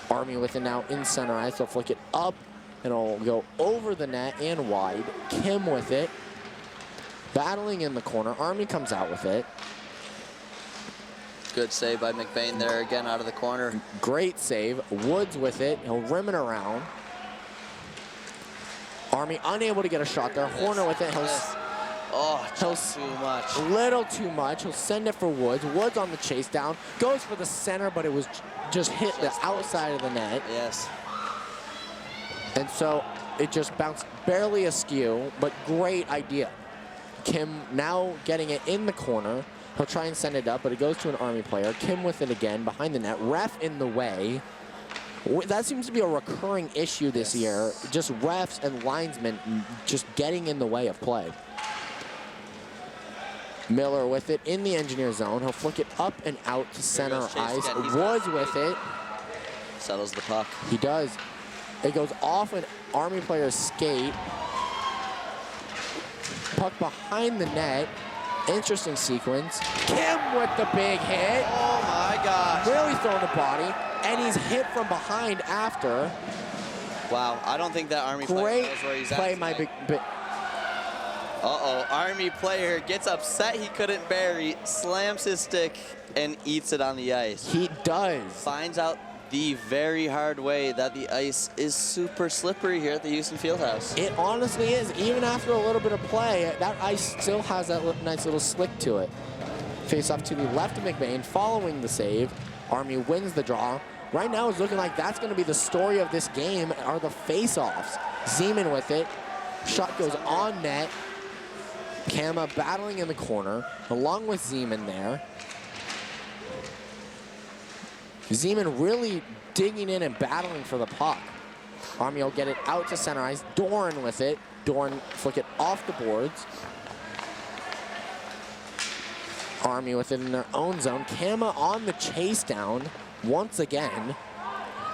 Army with it now in center ice. They'll flick it up, and it'll go over the net and wide. Kim with it. Battling in the corner. Army comes out with it. Good save by McBain there again out of the corner. Great save. Woods with it. He'll rim it around. Army unable to get a shot there. Horner with it. Just too much. Little too much. He'll send it for Woods. Woods on the chase down. Goes for the center, but it was just hit the outside of the net. Yes. And so it just bounced barely askew, but great idea. Kim now getting it in the corner. He'll try and send it up, but it goes to an Army player. Kim with it again behind the net. Ref in the way. That seems to be a recurring issue this year. Just refs and linesmen just getting in the way of play. Miller with it in the Engineer zone. He'll flick it up and out to center ice. Woods with it. Settles the puck. He does. It goes off an Army player's skate. Puck behind the net. Interesting sequence. Kim with the big hit. Oh my gosh. Really throwing the body. And he's hit from behind after. Wow, I don't think that Army player knows where he's at. Great play, my big. Uh-oh, Army player gets upset he couldn't bury, slams his stick, and eats it on the ice. He does. Finds out the very hard way that the ice is super slippery here at the Houston Fieldhouse. It honestly is. Even after a little bit of play, that ice still has that nice little slick to it. Face off to the left of McBain, following the save. Army wins the draw. Right now it's looking like that's going to be the story of this game, are the face-offs. Zeman with it. Shot goes on net. Kama battling in the corner, along with Zeman there. Zeman really digging in and battling for the puck. Army will get it out to center ice. Doran with it. Doran flick it off the boards. Army with it in their own zone. Kama on the chase down once again.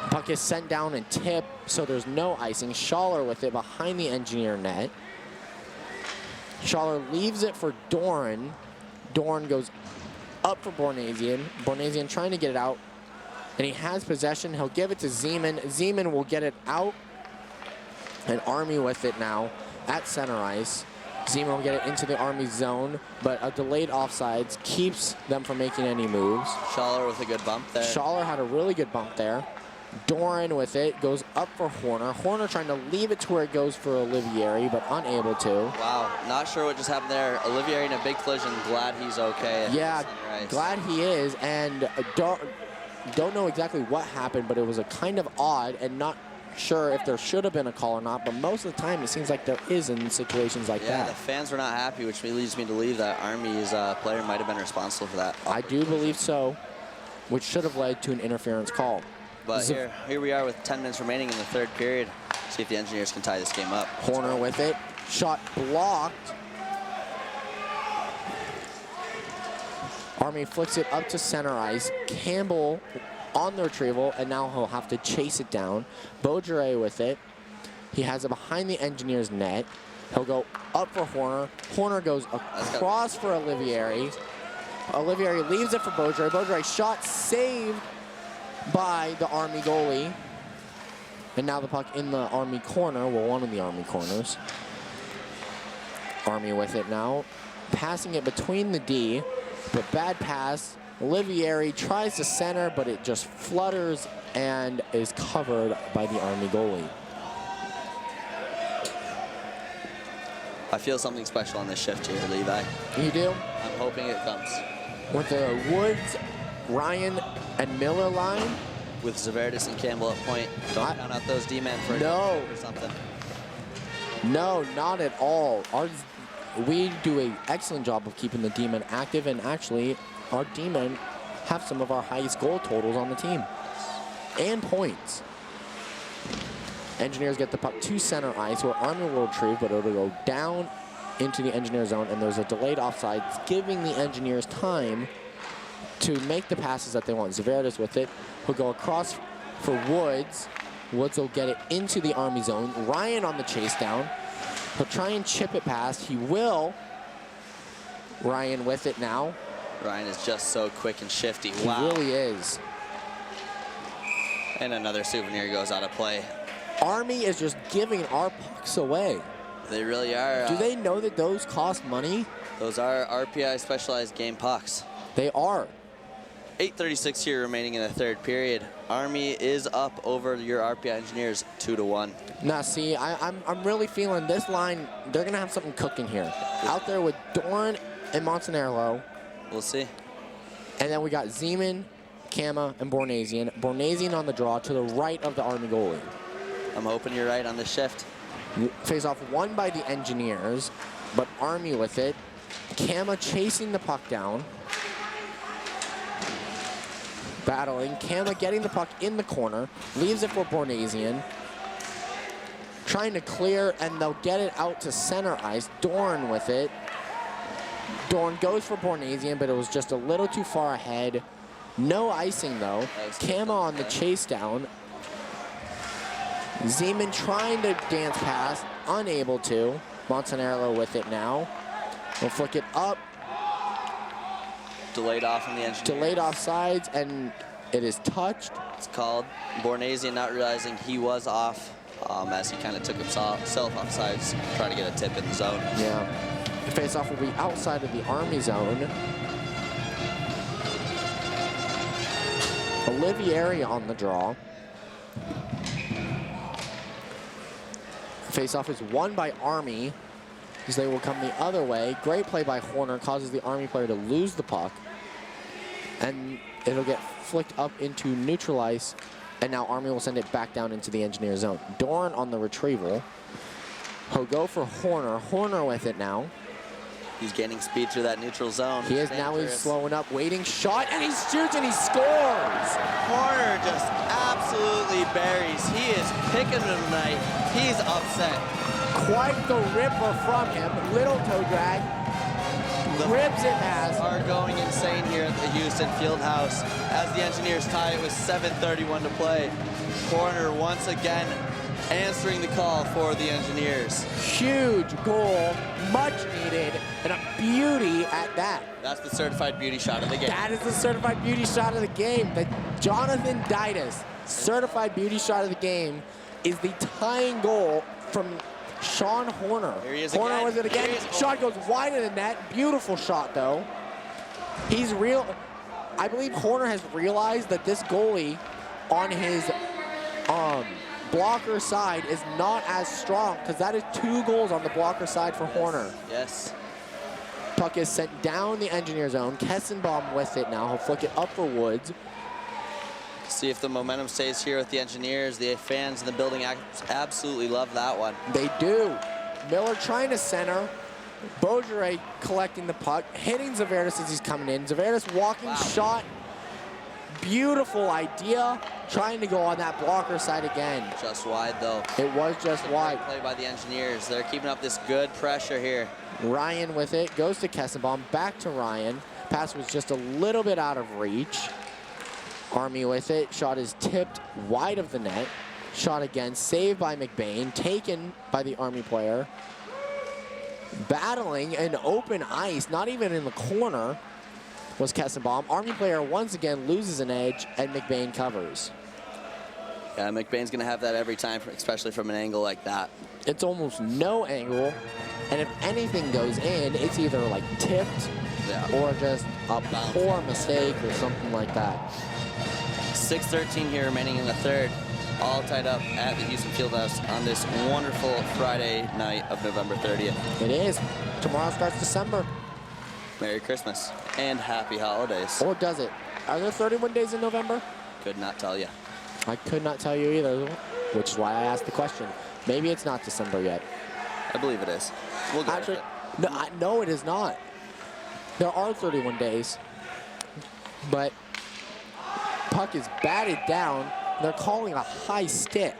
Puck is sent down and tipped, so there's no icing. Schaller with it behind the Engineer net. Schaller leaves it for Doran. Doran goes up for Bornasian. Bornasian trying to get it out. And he has possession. He'll give it to Zeman. Zeman will get it out. And Army with it now at center ice. Zeman will get it into the Army zone, but a delayed offsides keeps them from making any moves. Schaller with a good bump there. Schaller had a really good bump there. Doran with it, goes up for Horner. Horner trying to leave it to where it goes for Olivieri, but unable to. Wow, not sure what just happened there. Olivieri in a big collision, glad he's okay. Yeah, glad he is, and don't know exactly what happened, but it was a kind of odd, and not sure if there should have been a call or not, but most of the time it seems like there is in situations like that. Yeah, the fans were not happy, which leads me to believe that Army's player might have been responsible for that. I do believe so, which should have led to an interference call. But here we are with 10 minutes remaining in the third period. See if the Engineers can tie this game up. Horner with it. Shot blocked. Army flicks it up to center ice. Campbell on the retrieval, and now he'll have to chase it down. Beaudry with it. He has it behind the Engineers net. He'll go up for Horner. Horner goes across for Olivieri. Olivieri leaves it for Beaudry. Beaudry shot saved by the Army goalie. And now the puck in the Army corner, well, one of the Army corners. Army with it now. Passing it between the D, but bad pass. Olivieri tries to center, but it just flutters and is covered by the Army goalie. I feel something special on this shift here, Levi. You do? I'm hoping it comes. With the Woods, Ryan, and Miller line? With Zaverdis and Campbell at point. Don't count out those D-men for or something. No, not at all. We do an excellent job of keeping the D-men active, and actually, our D-men have some of our highest goal totals on the team. And points. Engineers get the puck to center ice, where Army will retrieve, but it'll go down into the Engineer zone, and there's a delayed offsides, giving the Engineers time to make the passes that they want. Zaverdis with it. He'll go across for Woods. Woods will get it into the Army zone. Ryan on the chase down. He'll try and chip it past. He will. Ryan with it now. Ryan is just so quick and shifty. He Wow. really is. And another souvenir goes out of play. Army is just giving our pucks away. They really are. Do they know that those cost money? Those are RPI specialized game pucks. They are. 8:36 here remaining in the third period. Army is up over your RPI Engineers 2-1. Now, see, I'm really feeling this line. They're gonna have something cooking here. Out there with Doran and Montanaro. We'll see. And then we got Zeman, Kama, and Bornasian. Bornasian on the draw to the right of the Army goalie. I'm hoping you're right on the shift. Face off won by the Engineers, but Army with it. Kama chasing the puck down. Battling. Kama getting the puck in the corner. Leaves it for Bornasian. Trying to clear, and they'll get it out to center ice. Dorn with it. Dorn goes for Bornasian, but it was just a little too far ahead. No icing, though. Kama on the chase down. Zeman trying to dance past, unable to. Montanaro with it now. We'll flick it up. Delayed off from the Engineers. Delayed offsides, and it is touched. It's called. Bornasian not realizing he was off as he kind of took himself offsides, trying to get a tip in the zone. Yeah. The face-off will be outside of the Army zone. Olivieri on the draw. Face-off is won by Army, as they will come the other way. Great play by Horner causes the Army player to lose the puck. And it'll get flicked up into neutral ice, and now Army will send it back down into the Engineer zone. Doran on the retrieval. He'll go for Horner. Horner with it now. He's gaining speed through that neutral zone. He is now. He's slowing up, waiting, shot, and he shoots and he scores. Horner just absolutely buries. He is picking him tonight. He's upset. Quite the ripper from him. Little toe drag. The Ribs it has. are going insane here at the Houston Fieldhouse as the Engineers tie it with 7:31 to play. Horner once again answering the call for the Engineers. Huge goal, much needed, and a beauty at that. That's the certified beauty shot of the game. That is the certified beauty shot of the game. The Jonathan Deitis certified beauty shot of the game is the tying goal from Sean Horner. Here he is Horner again. with it again. Here he is. Shot goes wide of the net. Beautiful shot, though. He's real. I believe Horner has realized that this goalie on his blocker side is not as strong, because that is 2 goals on the blocker side for Horner. Yes. Puck is sent down the Engineer zone. Kessenbaum with it now. He'll flick it up for Woods. See if the momentum stays here with the Engineers. The fans in the building absolutely love that one. They do. Miller trying to center. Beaujolais collecting the puck, hitting Zaverdis as he's coming in. Zaverdis walking shot. Beautiful idea. Trying to go on that blocker side again. Just wide, though. It was just wide. Play by the Engineers. They're keeping up this good pressure here. Ryan with it. Goes to Kessenbaum. Back to Ryan. Pass was just a little bit out of reach. Army with it. Shot is tipped wide of the net. Shot again. Saved by McBain. Taken by the Army player. Battling an open ice. Not even in the corner was Kessenbaum. Army player once again loses an edge, and McBain covers. Yeah, McBain's going to have that every time, especially from an angle like that. It's almost no angle, and if anything goes in, it's either like tipped or just a poor mistake or something like that. 6:13 here remaining in the third. All tied up at the Houston Fieldhouse on this wonderful Friday night of November 30th. It is. Tomorrow starts December. Merry Christmas and happy holidays. Or does it? Are there 31 days in November? Could not tell you. I could not tell you either, which is why I asked the question. Maybe it's not December yet. I believe it is. We'll go Actually, with it. no, it is not. There are 31 days, but puck is batted down. They're calling a high stick.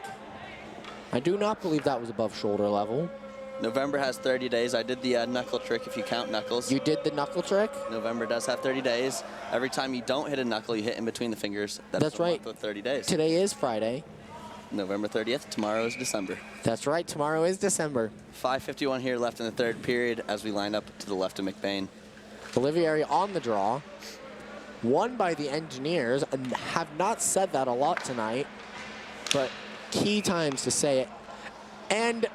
I do not believe that was above shoulder level. November has 30 days. I did the knuckle trick if you count knuckles. You did the knuckle trick? November does have 30 days. Every time you don't hit a knuckle, you hit in between the fingers. That's right. Month with 30 days. Today is Friday. November 30th. Tomorrow is December. That's right. Tomorrow is December. 5:51 here left in the third period as we line up to the left of McBain. Olivieri on the draw. Won by the Engineers. And have not said that a lot tonight, but key times to say it. And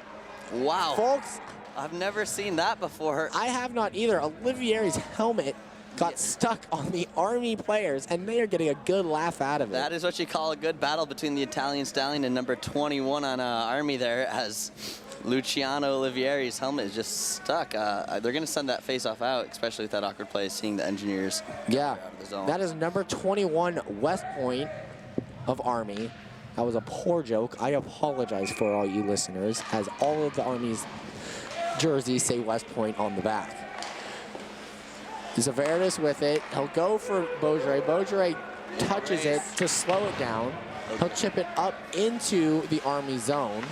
wow, folks, I've never seen that before. I have not either. Olivieri's helmet got stuck on the Army players, and they are getting a good laugh out of it. That is what you call a good battle between the Italian Stallion and number 21 on Army there, as Luciano Olivieri's helmet is just stuck. They're going to send that face-off out, especially with that awkward play, seeing the Engineers yeah, out of the zone. That is number 21, West Point of Army. That was a poor joke. I apologize for all you listeners, as all of the Army's jerseys say West Point on the back. Zaverdis with it. He'll go for Beaujret. Beaujret touches it to slow it down. He'll chip it up into the Army zone.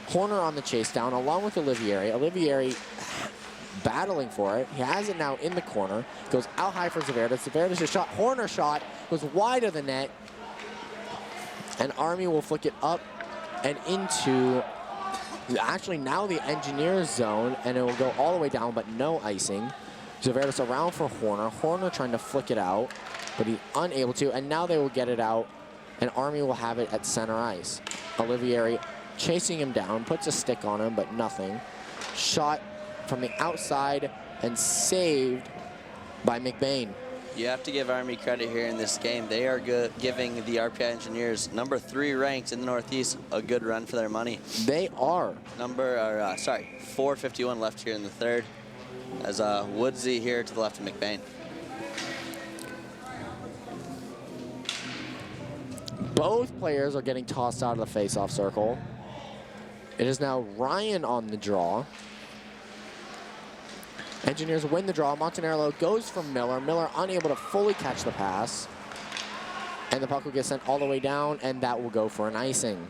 Horner on the chase down along with Olivieri. Olivieri battling for it. He has it now in the corner. Goes out high for Zaverdis. Zaverdis' shot. Horner shot goes wide of the net. And Army will flick it up and into, actually now the Engineers zone, and it will go all the way down, but no icing. Zaverdis around for Horner. Horner trying to flick it out, but he's unable to, and now they will get it out, and Army will have it at center ice. Olivieri chasing him down, puts a stick on him, but nothing. Shot from the outside and saved by McBain. You have to give Army credit here in this game. They are giving the RPI Engineers, number 3 ranked in the Northeast, a good run for their money. They are. 4:51 left here in the third, as Woodsy here to the left of McBain. Both players are getting tossed out of the face-off circle. It is now Ryan on the draw. Engineers win the draw. Montanaro goes for Miller. Miller unable to fully catch the pass. And the puck will get sent all the way down, and that will go for an icing.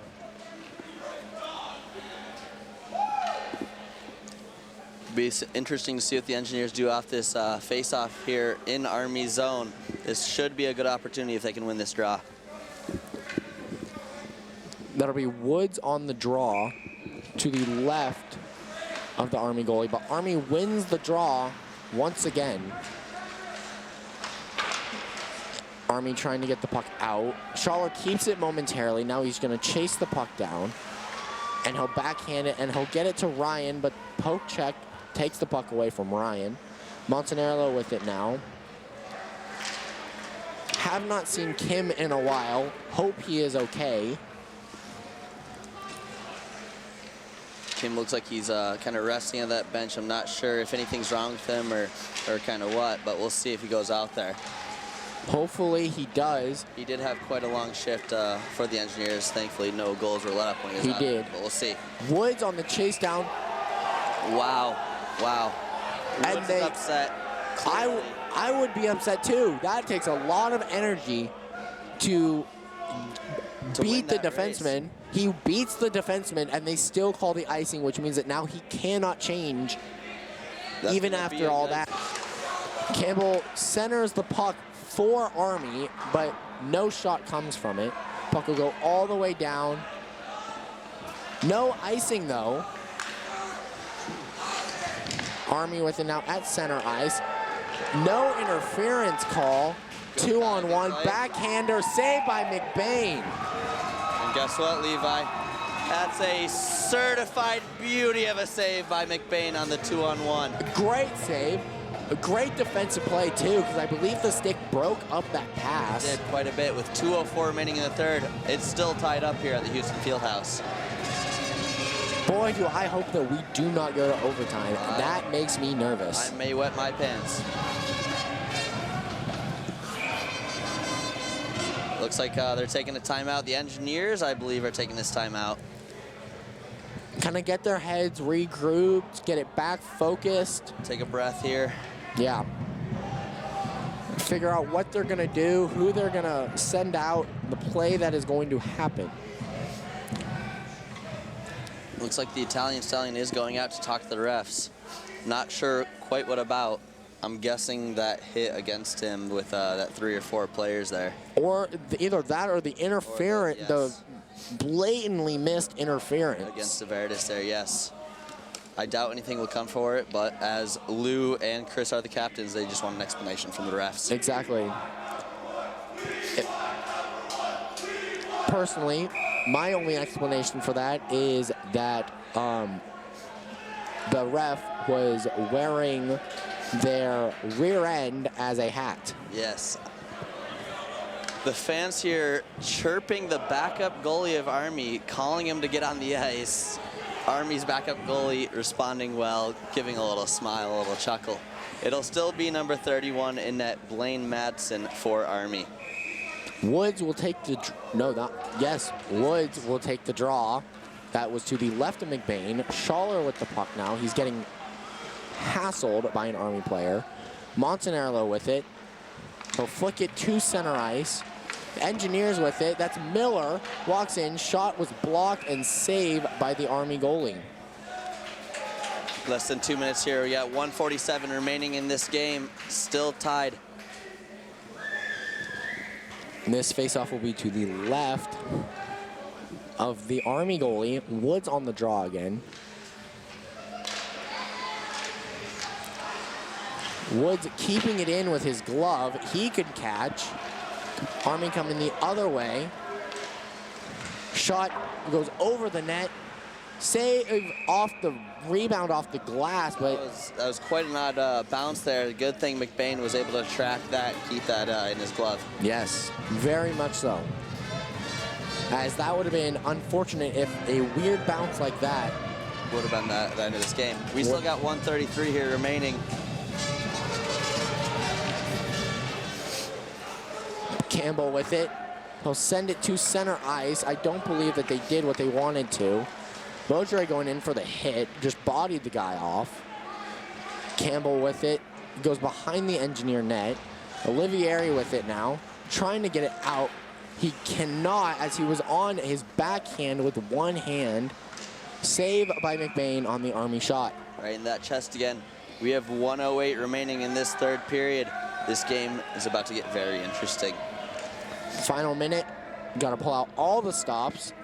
Be interesting to see what the Engineers do off this face-off here in Army zone. This should be a good opportunity if they can win this draw. That'll be Woods on the draw to the left of the Army goalie, but Army wins the draw once again. Army trying to get the puck out. Schaller keeps it momentarily. Now he's going to chase the puck down, and he'll backhand it, and he'll get it to Ryan, but poke check takes the puck away from Ryan. Montanaro with it now. Have not seen Kim in a while. Hope he is okay. Kim looks like he's kind of resting on that bench. I'm not sure if anything's wrong with him or kind of what, but we'll see if he goes out there. Hopefully he does. He did have quite a long shift for the Engineers. Thankfully, no goals were let up when he was He out, did. But we'll see. Woods on the chase down. Wow. Wow. And Woods they, is upset. I would be upset too. That takes a lot of energy to beat the defenseman. Race. He beats the defenseman, and they still call the icing, which means that now he cannot change. That's even gonna after all that. Campbell centers the puck for Army, but no shot comes from it. Puck will go all the way down. No icing though. Army with it now at center ice. No interference call. 2-on-1 backhander saved by McBain. And guess what, Levi? That's a certified beauty of a save by McBain on the 2-on-1. Great save. A great defensive play too, because I believe the stick broke up that pass. Did quite a bit with 2:04 remaining in the third. It's still tied up here at the Houston Fieldhouse. Boy, do I hope that we do not go to overtime. That makes me nervous. I may wet my pants. Looks like they're taking a timeout. The Engineers, I believe, are taking this timeout. Kind of get their heads regrouped, get it back focused. Take a breath here. Yeah. Figure out what they're going to do, who they're going to send out, the play that is going to happen. Looks like the Italian Stallion is going out to talk to the refs. Not sure quite what about. I'm guessing that hit against him with that 3 or 4 players there. Or either that or the interference, Yes. the blatantly missed interference. Against Zaverdis there, yes. I doubt anything will come for it, but as Lou and Chris are the captains, they just want an explanation from the refs. Exactly. Personally, my only explanation for that is that the ref was wearing their rear end as a hat. Yes. The fans here chirping the backup goalie of Army, calling him to get on the ice. Army's backup goalie responding well, giving a little smile, a little chuckle. It'll still be number 31 in net, Blaine Madsen for Army. Woods will take the, Woods will take the draw. That was to the left of McBain. Schaller with the puck now. He's getting hassled by an Army player. Montanarlo with it. He'll flick it to center ice. The Engineers with it. That's Miller. Walks in. Shot was blocked and saved by the Army goalie. Less than 2 minutes here. We got 1:47 remaining in this game. Still tied. And this faceoff will be to the left of the Army goalie. Woods on the draw again. Woods keeping it in with his glove. He could catch. Army coming the other way. Shot goes over the net. Save off the rebound off the glass, but that was quite an odd bounce there. Good thing McBain was able to track that, keep that in his glove. yes, very much so. As that would have been unfortunate if a weird bounce like that Would have been the end of this game. We still got 1:33 here remaining. Campbell with it. He'll send it to center ice. I don't believe that they did what they wanted to. Beaujolais going in for the hit, just bodied the guy off. Campbell with it, goes behind the Engineer net. Olivieri with it now, trying to get it out. He cannot, as he was on his backhand with one hand. Save by McBain on the Army shot. Right in that chest again. We have 1:08 remaining in this third period. This game is about to get very interesting. Final minute, got to pull out all the stops.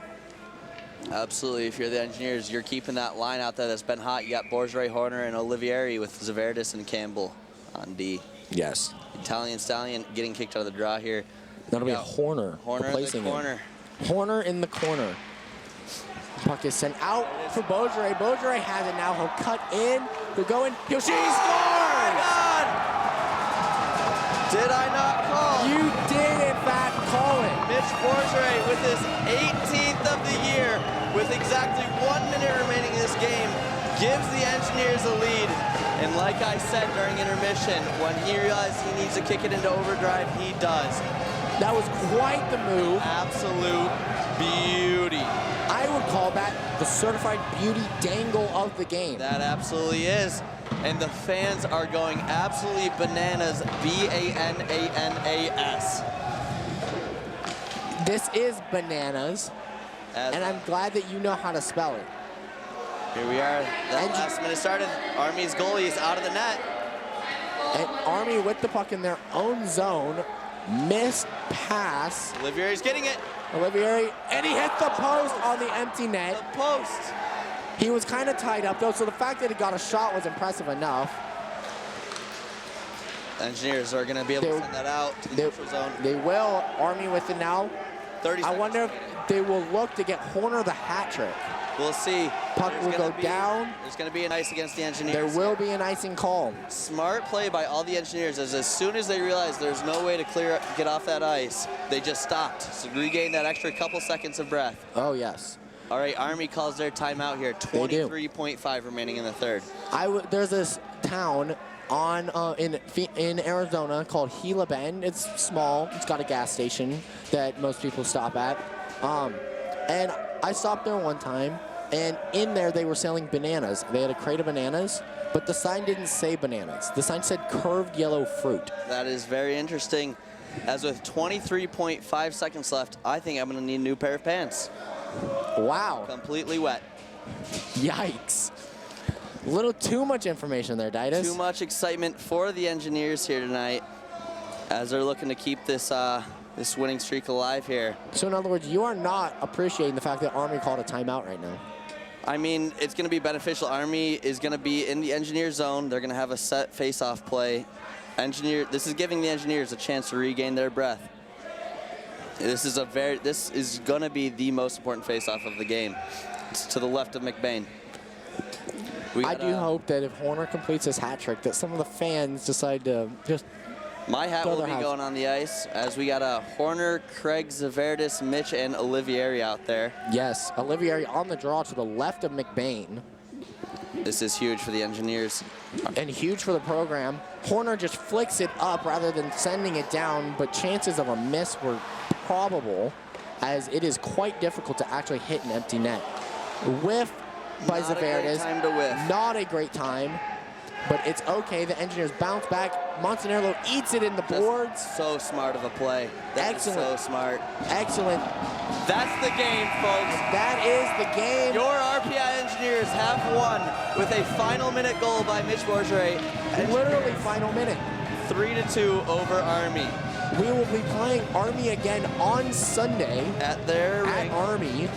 Absolutely, if you're the Engineers, you're keeping that line out there that's been hot. You got Borgeray, Horner, and Olivieri with Zaverdis and Campbell on D. Yes. Italian Stallion getting kicked out of the draw here. That'll be Horner Horner in replacing the corner. him. Horner in the corner. Puck is sent out for Beaujolais. Beaujolais has it now. He'll cut in. He'll go in. He scores! God! Did I not call? You did, in fact, call it. Mitch Borgeray with his 18th of the year, with exactly 1 minute remaining in this game, gives the Engineers a lead. And like I said during intermission, when he realized he needs to kick it into overdrive, he does. That was quite the move. Absolute beauty. I would call that the certified beauty dangle of the game. That absolutely is. And the fans are going absolutely bananas, B-A-N-A-N-A-S. This is bananas, and I'm glad that you know how to spell it. Here we are, that last minute started. Army's goalie is out of the net. And Army with the puck in their own zone. Missed pass. Olivieri's getting it. Olivieri, and he hit the post on the empty net. The post. He was kind of tied up though, so the fact that he got a shot was impressive enough. Engineers are going to be able to send that out to the neutral zone. They will. Army with it now. 30 seconds. I wonder if they will look to get Horner the hat trick. We'll see. Puck will go down. There's going to be an ice against the Engineers. There will be an icing call. Smart play by all the Engineers, as soon as they realized there's no way to get off that ice, they just stopped. So regain that extra couple seconds of breath. Oh, yes. All right, Army calls their timeout here. 23.5 remaining in the third. There's this town on in Arizona called Gila Bend. It's small. It's got a gas station that most people stop at. And I stopped there one time, and in there they were selling bananas. They had a crate of bananas, but the sign didn't say bananas. The sign said curved yellow fruit. That is very interesting. As with 23.5 seconds left, I think I'm going to need a new pair of pants. Wow. Completely wet. Yikes. A little too much information there, Didas. Too much excitement for the Engineers here tonight as they're looking to keep this this winning streak alive here. So in other words, you are not appreciating the fact that Army called a timeout right now. I mean, it's going to be beneficial. Army is going to be in the Engineer zone. They're going to have a set face-off play. This is giving the Engineers a chance to regain their breath. This is going to be the most important face-off of the game. It's to the left of McBain. I do hope that if Horner completes his hat trick, that some of the fans decide to just My hat will be going on the ice as we got a Horner, Craig Zaverdis, Mitch, and Olivieri out there. Yes, Olivieri on the draw to the left of McBain. This is huge for the Engineers. And huge for the program. Horner just flicks it up rather than sending it down, but chances of a miss were probable, as it is quite difficult to actually hit an empty net. Whiff by Zaverdis. Not a great time to whiff. Not a great time, but it's okay. The Engineers bounce back. Montanaro eats it in the boards. So smart of a play. That is so smart. Excellent. That's the game, folks. That is the game. Your RPI Engineers have won with a final minute goal by Mitch Bourgeois. Literally final minute. 3-2 over Army. We will be playing Army again on Sunday at their at Army.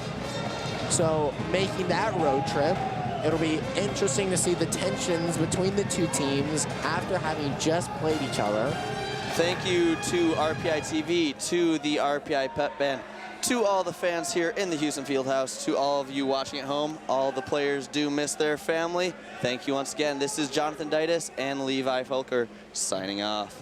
So making that road trip, it'll be interesting to see the tensions between the two teams after having just played each other. Thank you to RPI TV, to the RPI Pep Band, to all the fans here in the Houston Fieldhouse, to all of you watching at home. All the players do miss their family. Thank you once again. This is Jonathan Didas and Levi Folker signing off.